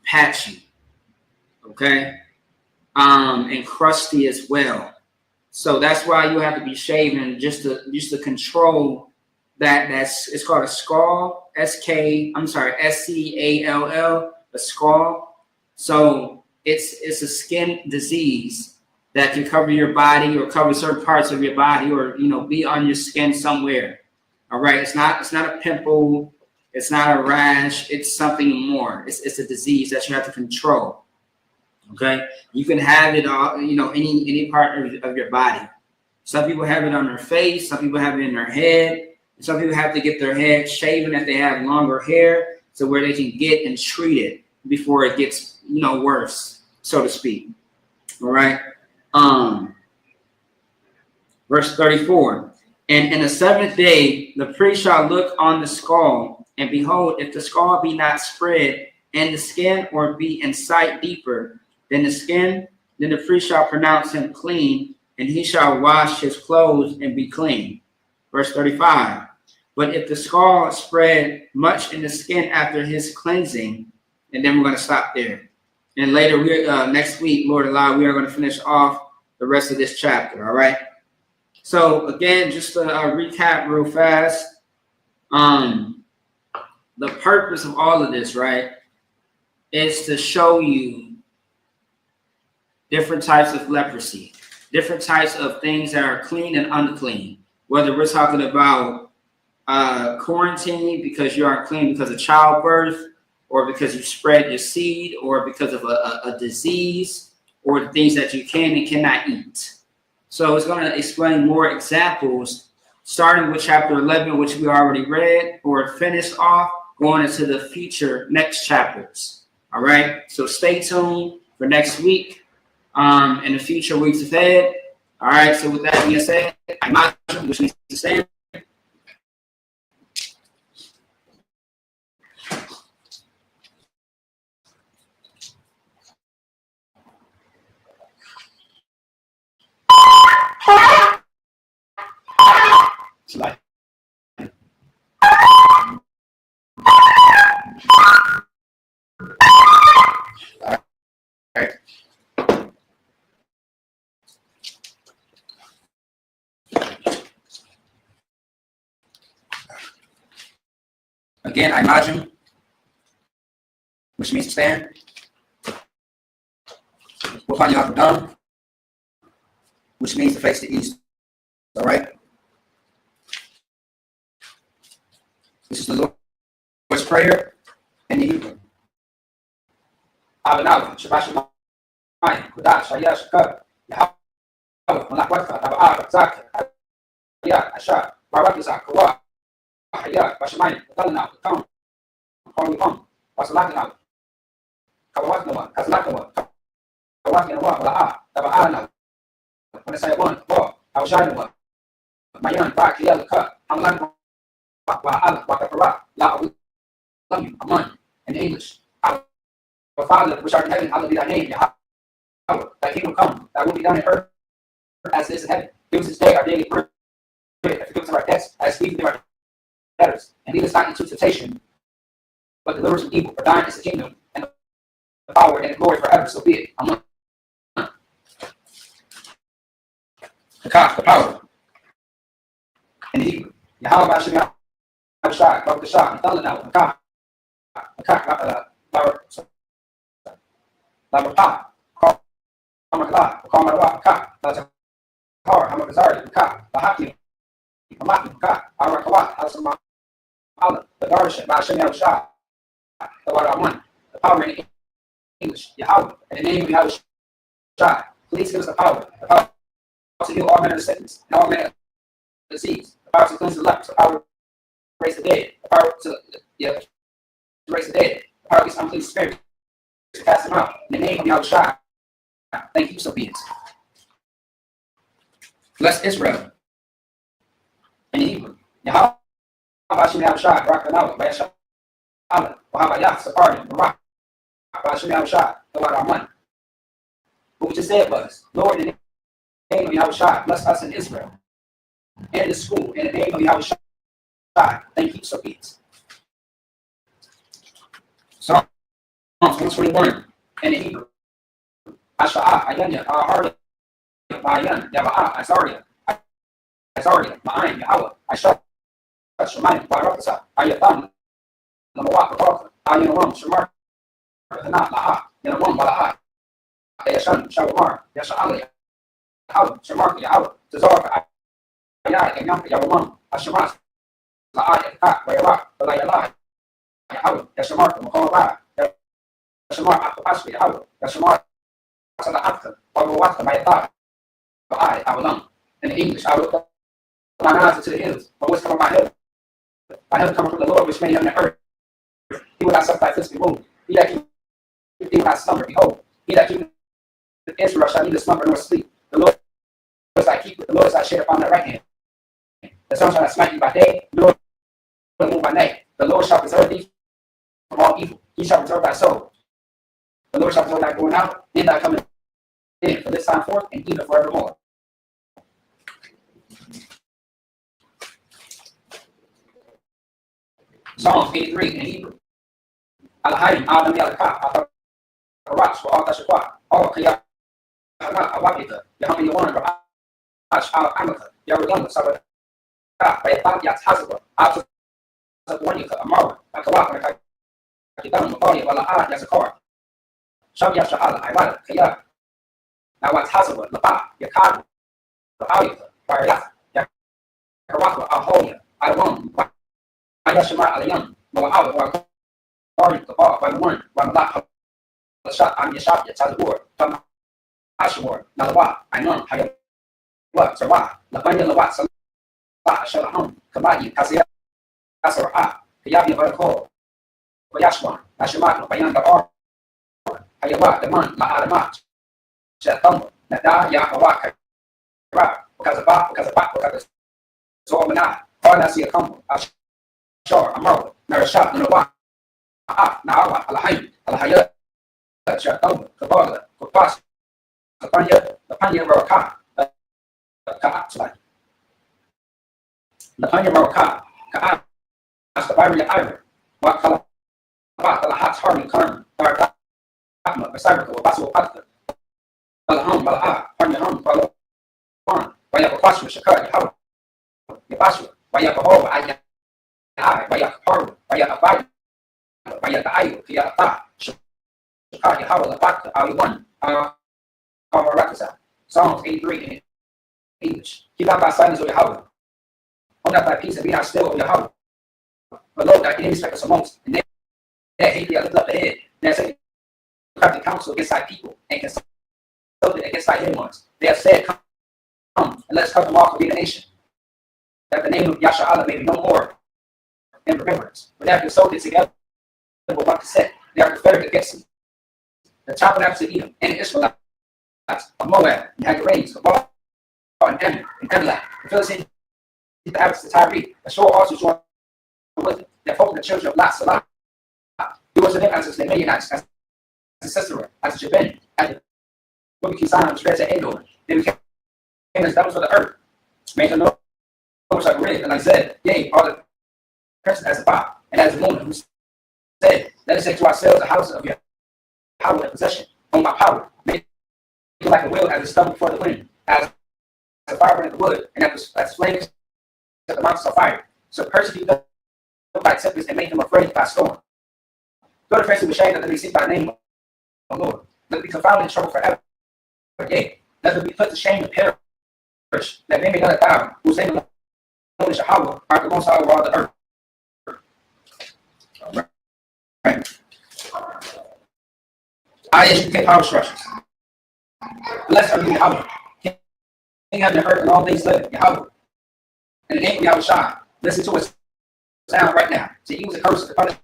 patchy, okay, and crusty as well. So that's why you have to be shaven just to control that. It's called a scald, SCALL, a scald. So it's a skin disease that can cover your body or cover certain parts of your body, or, you know, be on your skin somewhere. All right, it's not a pimple, it's not a rash, it's something more. It's a disease that you have to control. Okay, you can have it all, you know, any part of your body. Some people have it on their face, some people have it in their head, some people have to get their head shaven if they have longer hair, so where they can get and treat it before it gets, you know, worse, so to speak. All right. Verse 34. And in the seventh day, the priest shall look on the skull, and behold, if the skull be not spread in the skin, or be in sight deeper than the skin, then the priest shall pronounce him clean, and he shall wash his clothes and be clean. Verse 35. But if the skull spread much in the skin after his cleansing, and then we're going to stop there. And later, next week, Lord allow, we are going to finish off the rest of this chapter. All right. So again, just to recap real fast, the purpose of all of this, right, is to show you different types of leprosy, different types of things that are clean and unclean. Whether we're talking about quarantine because you aren't clean because of childbirth, or because you spread your seed, or because of a disease, or the things that you can and cannot eat. So it's going to explain more examples, starting with chapter 11, which we already read or finished off, going into the future next chapters. All right. So stay tuned for next week, and the future weeks ahead. All right. So with that being said, I'm which means to stand. Like, right. Again, I imagine, which means to stand. We'll find you out down, which means to face the east. All right. This is the Lord's Prayer in the Hebrew. Abanav, Shabbat Shemayim, Kodash, Hayah, Shekar, Yahweh, Malach Waka, Taba'ah, Zak, Hayah, Asha, Barak Yisak, Kawah, Hayah, Bashamayim, Katalanav, Kam, Kam, Basalakanav, Kawaknawa, Kazlaknawa, Kawaknawa, Mala'ah, Taba'ah, Panasayawan, Kawah, Awshanawa, Mayan, Bak, Yelka, Amalan, Aman, in English. Our Father, which art in heaven, hallowed be thy name, Yahweh. Thy kingdom come, thy will be done in earth as it is in heaven. Give us this day our daily bread, and forgive us our debts, as we forgive our debtors. And lead us not into temptation, but deliver us from evil. For thine is the kingdom, and the power, and the glory forever. So be it. Amen. The power. In the Hebrew. Yahweh Hashem. Shot, the shot, and telling out, the power in English, Yahweh, and the name of Yahweh Shai. Please give us the power to heal all manner of sickness and all manner of disease, the power to cleanse the lepers, the power to raise the dead, the power to raise the dead, the power against unclean spirits, to cast them out. In the name of Yahweh Shai. Thank you, so be it. Bless Israel. In Hebrew, Yahweh Hashem Yahweh Shai, Barak Anawah, Bayashah, Allah, Wahabayah, Sapardi, Barak, Hashem Yahweh Shai, Lord Aman. What we just said was, Lord, in the name of Yahweh Shai, bless us in Israel. and the school in the name of Yahweh Shai. Thank you, so be it. Psalms 121 in the Hebrew. Asha'ah, Ayanya, Ahari, Ma'ayan, Yaba'ah, Azaria, Ma'ayin, Yahweh, Ashah, Shemayim, Barakasa, Ayatam, Namawak, Barakah, Ayanawam, Shemar, Tanah, La'a, Yanawam, Bala'ah, Ayashan, Shawamar, Yasha'ali, Yahweh, Shemar, Yahweh, Tazar, Ayah, Yanyam, Yawamam, Ashemas, La'a, Yakak, Bayara, Balayala, Yahweh, Yashamar, Mahora, Yashamar, Akapashki, Yahweh, Yashamar, Sala'atka, Wabawaka, Bayata, I will learn. In English, I will look my eyes into the hills. But what's coming from my help? My help coming from the Lord, which made heaven and earth. He will not suffer thy foot to be moved. He that keepeth thee will not slumber. Behold, he that keepeth Israel shall neither slumber nor sleep. The Lord is thy keeper. The Lord is thy shade upon thy right hand. The sun shall not smite thee by day, nor the moon by night. The Lord shall preserve thee from all evil. He shall preserve thy soul. The Lord shall preserve thy going out and thy coming in, from this time forth and even forevermore. Psalms 83 in Hebrew. Alahayim, Adam Yalaka, Arash, Al-Tashaqua, Al-Qiyah, Awakita, Yaham Yawan, Rash, Al-Amaka, Yarulam, Sabbath, Bayat Hazaba, Al-Tawanika, Amara, Akawaka, Kitam, Mabaya, Wala'a, Yazakar, Shabya Shahala, Iwala, Kiyah, Nawat Hazaba, Lapa, Yakad, Awika, Bayat, Yakaraka, Ahoya, Iwan, Ayashima Alayam, Mawa'awa, Warren, the bar, by the one, by the lot, the shot, I'm Yashab, Yatazabur, Tam Ashwar, Nalawa, I know, Hayat, Sawa, Labanya Lawat, Salah, Shalaham, Kabadi, Kazia, Kasara, Kayabi, Varakor, Bayashwan, Nashimak, Bayan, the Ar, Hayawa, the man, Ma'adamat, Shatam, Nada, Yakawaka, because of Zormana, Parnasi, Kambo, Ashar, Amaro, Narashat, Nawa, Nawa, Alahim, Alahayat, Shatam, Kabala, Kapas, Lapanya Maraka, Ka'at, Lapanya Maraka, Ka'at, Astabaria Iver, Wakala, Lahat's Harmon, Carmen, Barakatma, Basaraka, Basu Pata, Balaham, Balaha, Harmon, Balahan, Bayakwasu, Shakar, Yahawa, Yabasu, Bayakahova, Ayah, Bayakaharu, Bayakabai, Bayakayu, Kiyata, Shakar, Yahawa, Labaka, Ali1, Rakasa, Psalms 83 in English. Keep out thy silence, O Yahweh. Hold up thy peace and be not still, O Yahweh. But lo, thy enemies make us amongst, and they hate thee, lift up the head. They have said, crafty counsel against thy people, and consulted against thy hidden ones. They have said, come, and let us cut them off and be the nation, that the name of Yasha'Allah may be no more in remembrance. But they have consulted together with what to say. They are confederate against thee. The tabernacles of Edom, and Israelites, of Moab, and Hagaranes, of Baal, and Ammon, and Emelah, the Philistines, the Arabs, the Tyree, the shore also joined with it. They have hoped the children of Lot, Salah. He was to them as the Midianites, as the Sisera, as the Jabin, as the Bukki Zion, spread to Endor. They became as devils of the earth, made the Lord like red, and I said, yea, all the princes as a Bob, and as the moon, who said, let us take to ourselves a house of your power and possession, on my power, make it like a wheel as a stumble before the wind, as a fire in the wood, and as flames set the mountains on fire. So persecute them by tempest and make them afraid by storm. Go to friends who ashamed that they receive by name, O Lord. Let them be confounded in trouble forever. Yea, let them be put to shame and perish, that they may not bow, whose name alone is Yahweh, are the most high of all the earth. Right. I educate power structures. Blessed are you, Yahweh. King have been heard in all things living, Yahweh. In the name of Yahweh Shai, listen to its sound right now. To use the curse to punish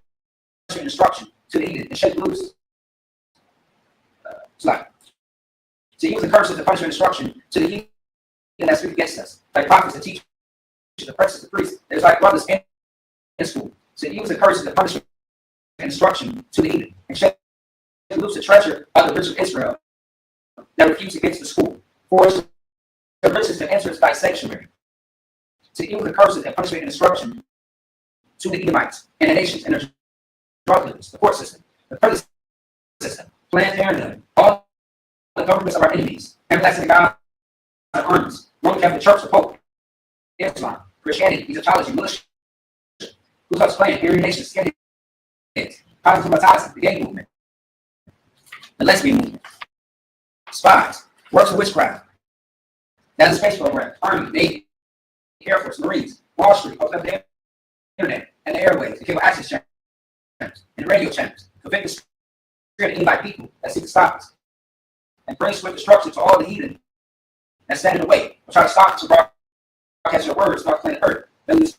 instruction, to the and shake loose. It's like to use the curses to punish instruction to the heathen that speak against us, like prophets and teachers, the princes, the priests. There's like brothers in school. So use the curses to punish instruction to the heathen and shake loose the treasure of the rich of Israel that refuse against the school. For the riches to enter thy sanctuary. to evil the curses and punishment and destruction to the Edomites and the nations and the drug dealers, the court system, the prison system, Planned Parenthood, all the governments of our enemies, everlasting God of armies, Roman Catholic Church, the Pope, Islam, Christianity, Egyptology, militia, Ku Klux Klan, Aryan nations, skinheads, cosmopolitanism, the gay movement, the lesbian movement, spies, works of witchcraft, that's the space program, Army, Navy, Air Force, Marines, Wall Street, open up the internet and the airways, the cable access channels, and the radio channels, convict the spirit of invite people that seek to stop us, and bring swift destruction to all the heathen that stand in the way, or try to stop us from broadcast your words, start planet Earth, then lose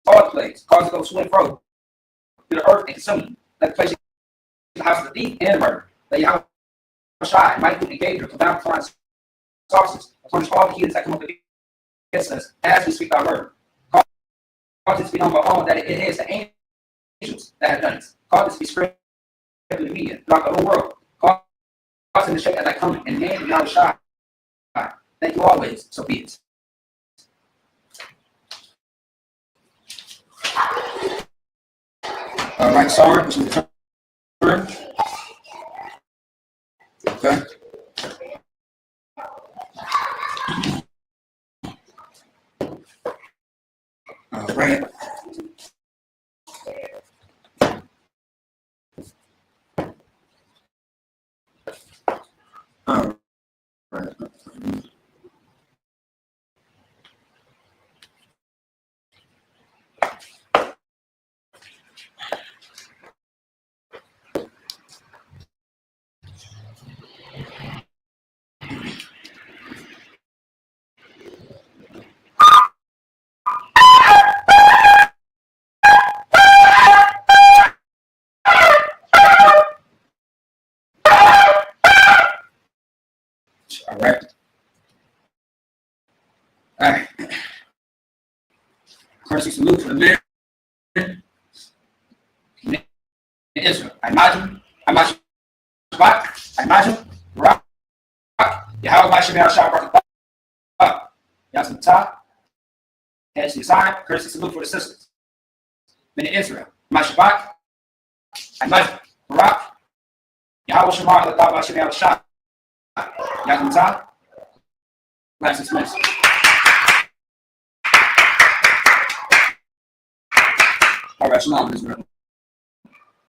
all the plagues, cause it to go to and fro to the earth and consume them. Let the place the house of the thief and the murder. Let Yahweh shy, mighty and Gabriel, come down flying saucers, punish all the heathens that come up against us as we speak our word. Cause it to be known by all that it is the angels that have done it. Cause it to be spread through the media throughout the whole world. Cause it to shake as I come in the name of Yahweh shy. Thank you always, so be it. All right, sorry, which is the turn. Okay. All right. All right. All right. All right. Courtesy salute to the man in Israel. I imagine Shabbat. I imagine Barak. Yahweh Bashem Yahshua Barak. Yasin Tah. Heads to the side. Courtesy salute for the sisters. Men in Israel. My Shabbat. I imagine Barak. Yahweh Shemar Allah Bashem Yahshua. Yasin Tah. Last 6 minutes. All right, shalom, Israel.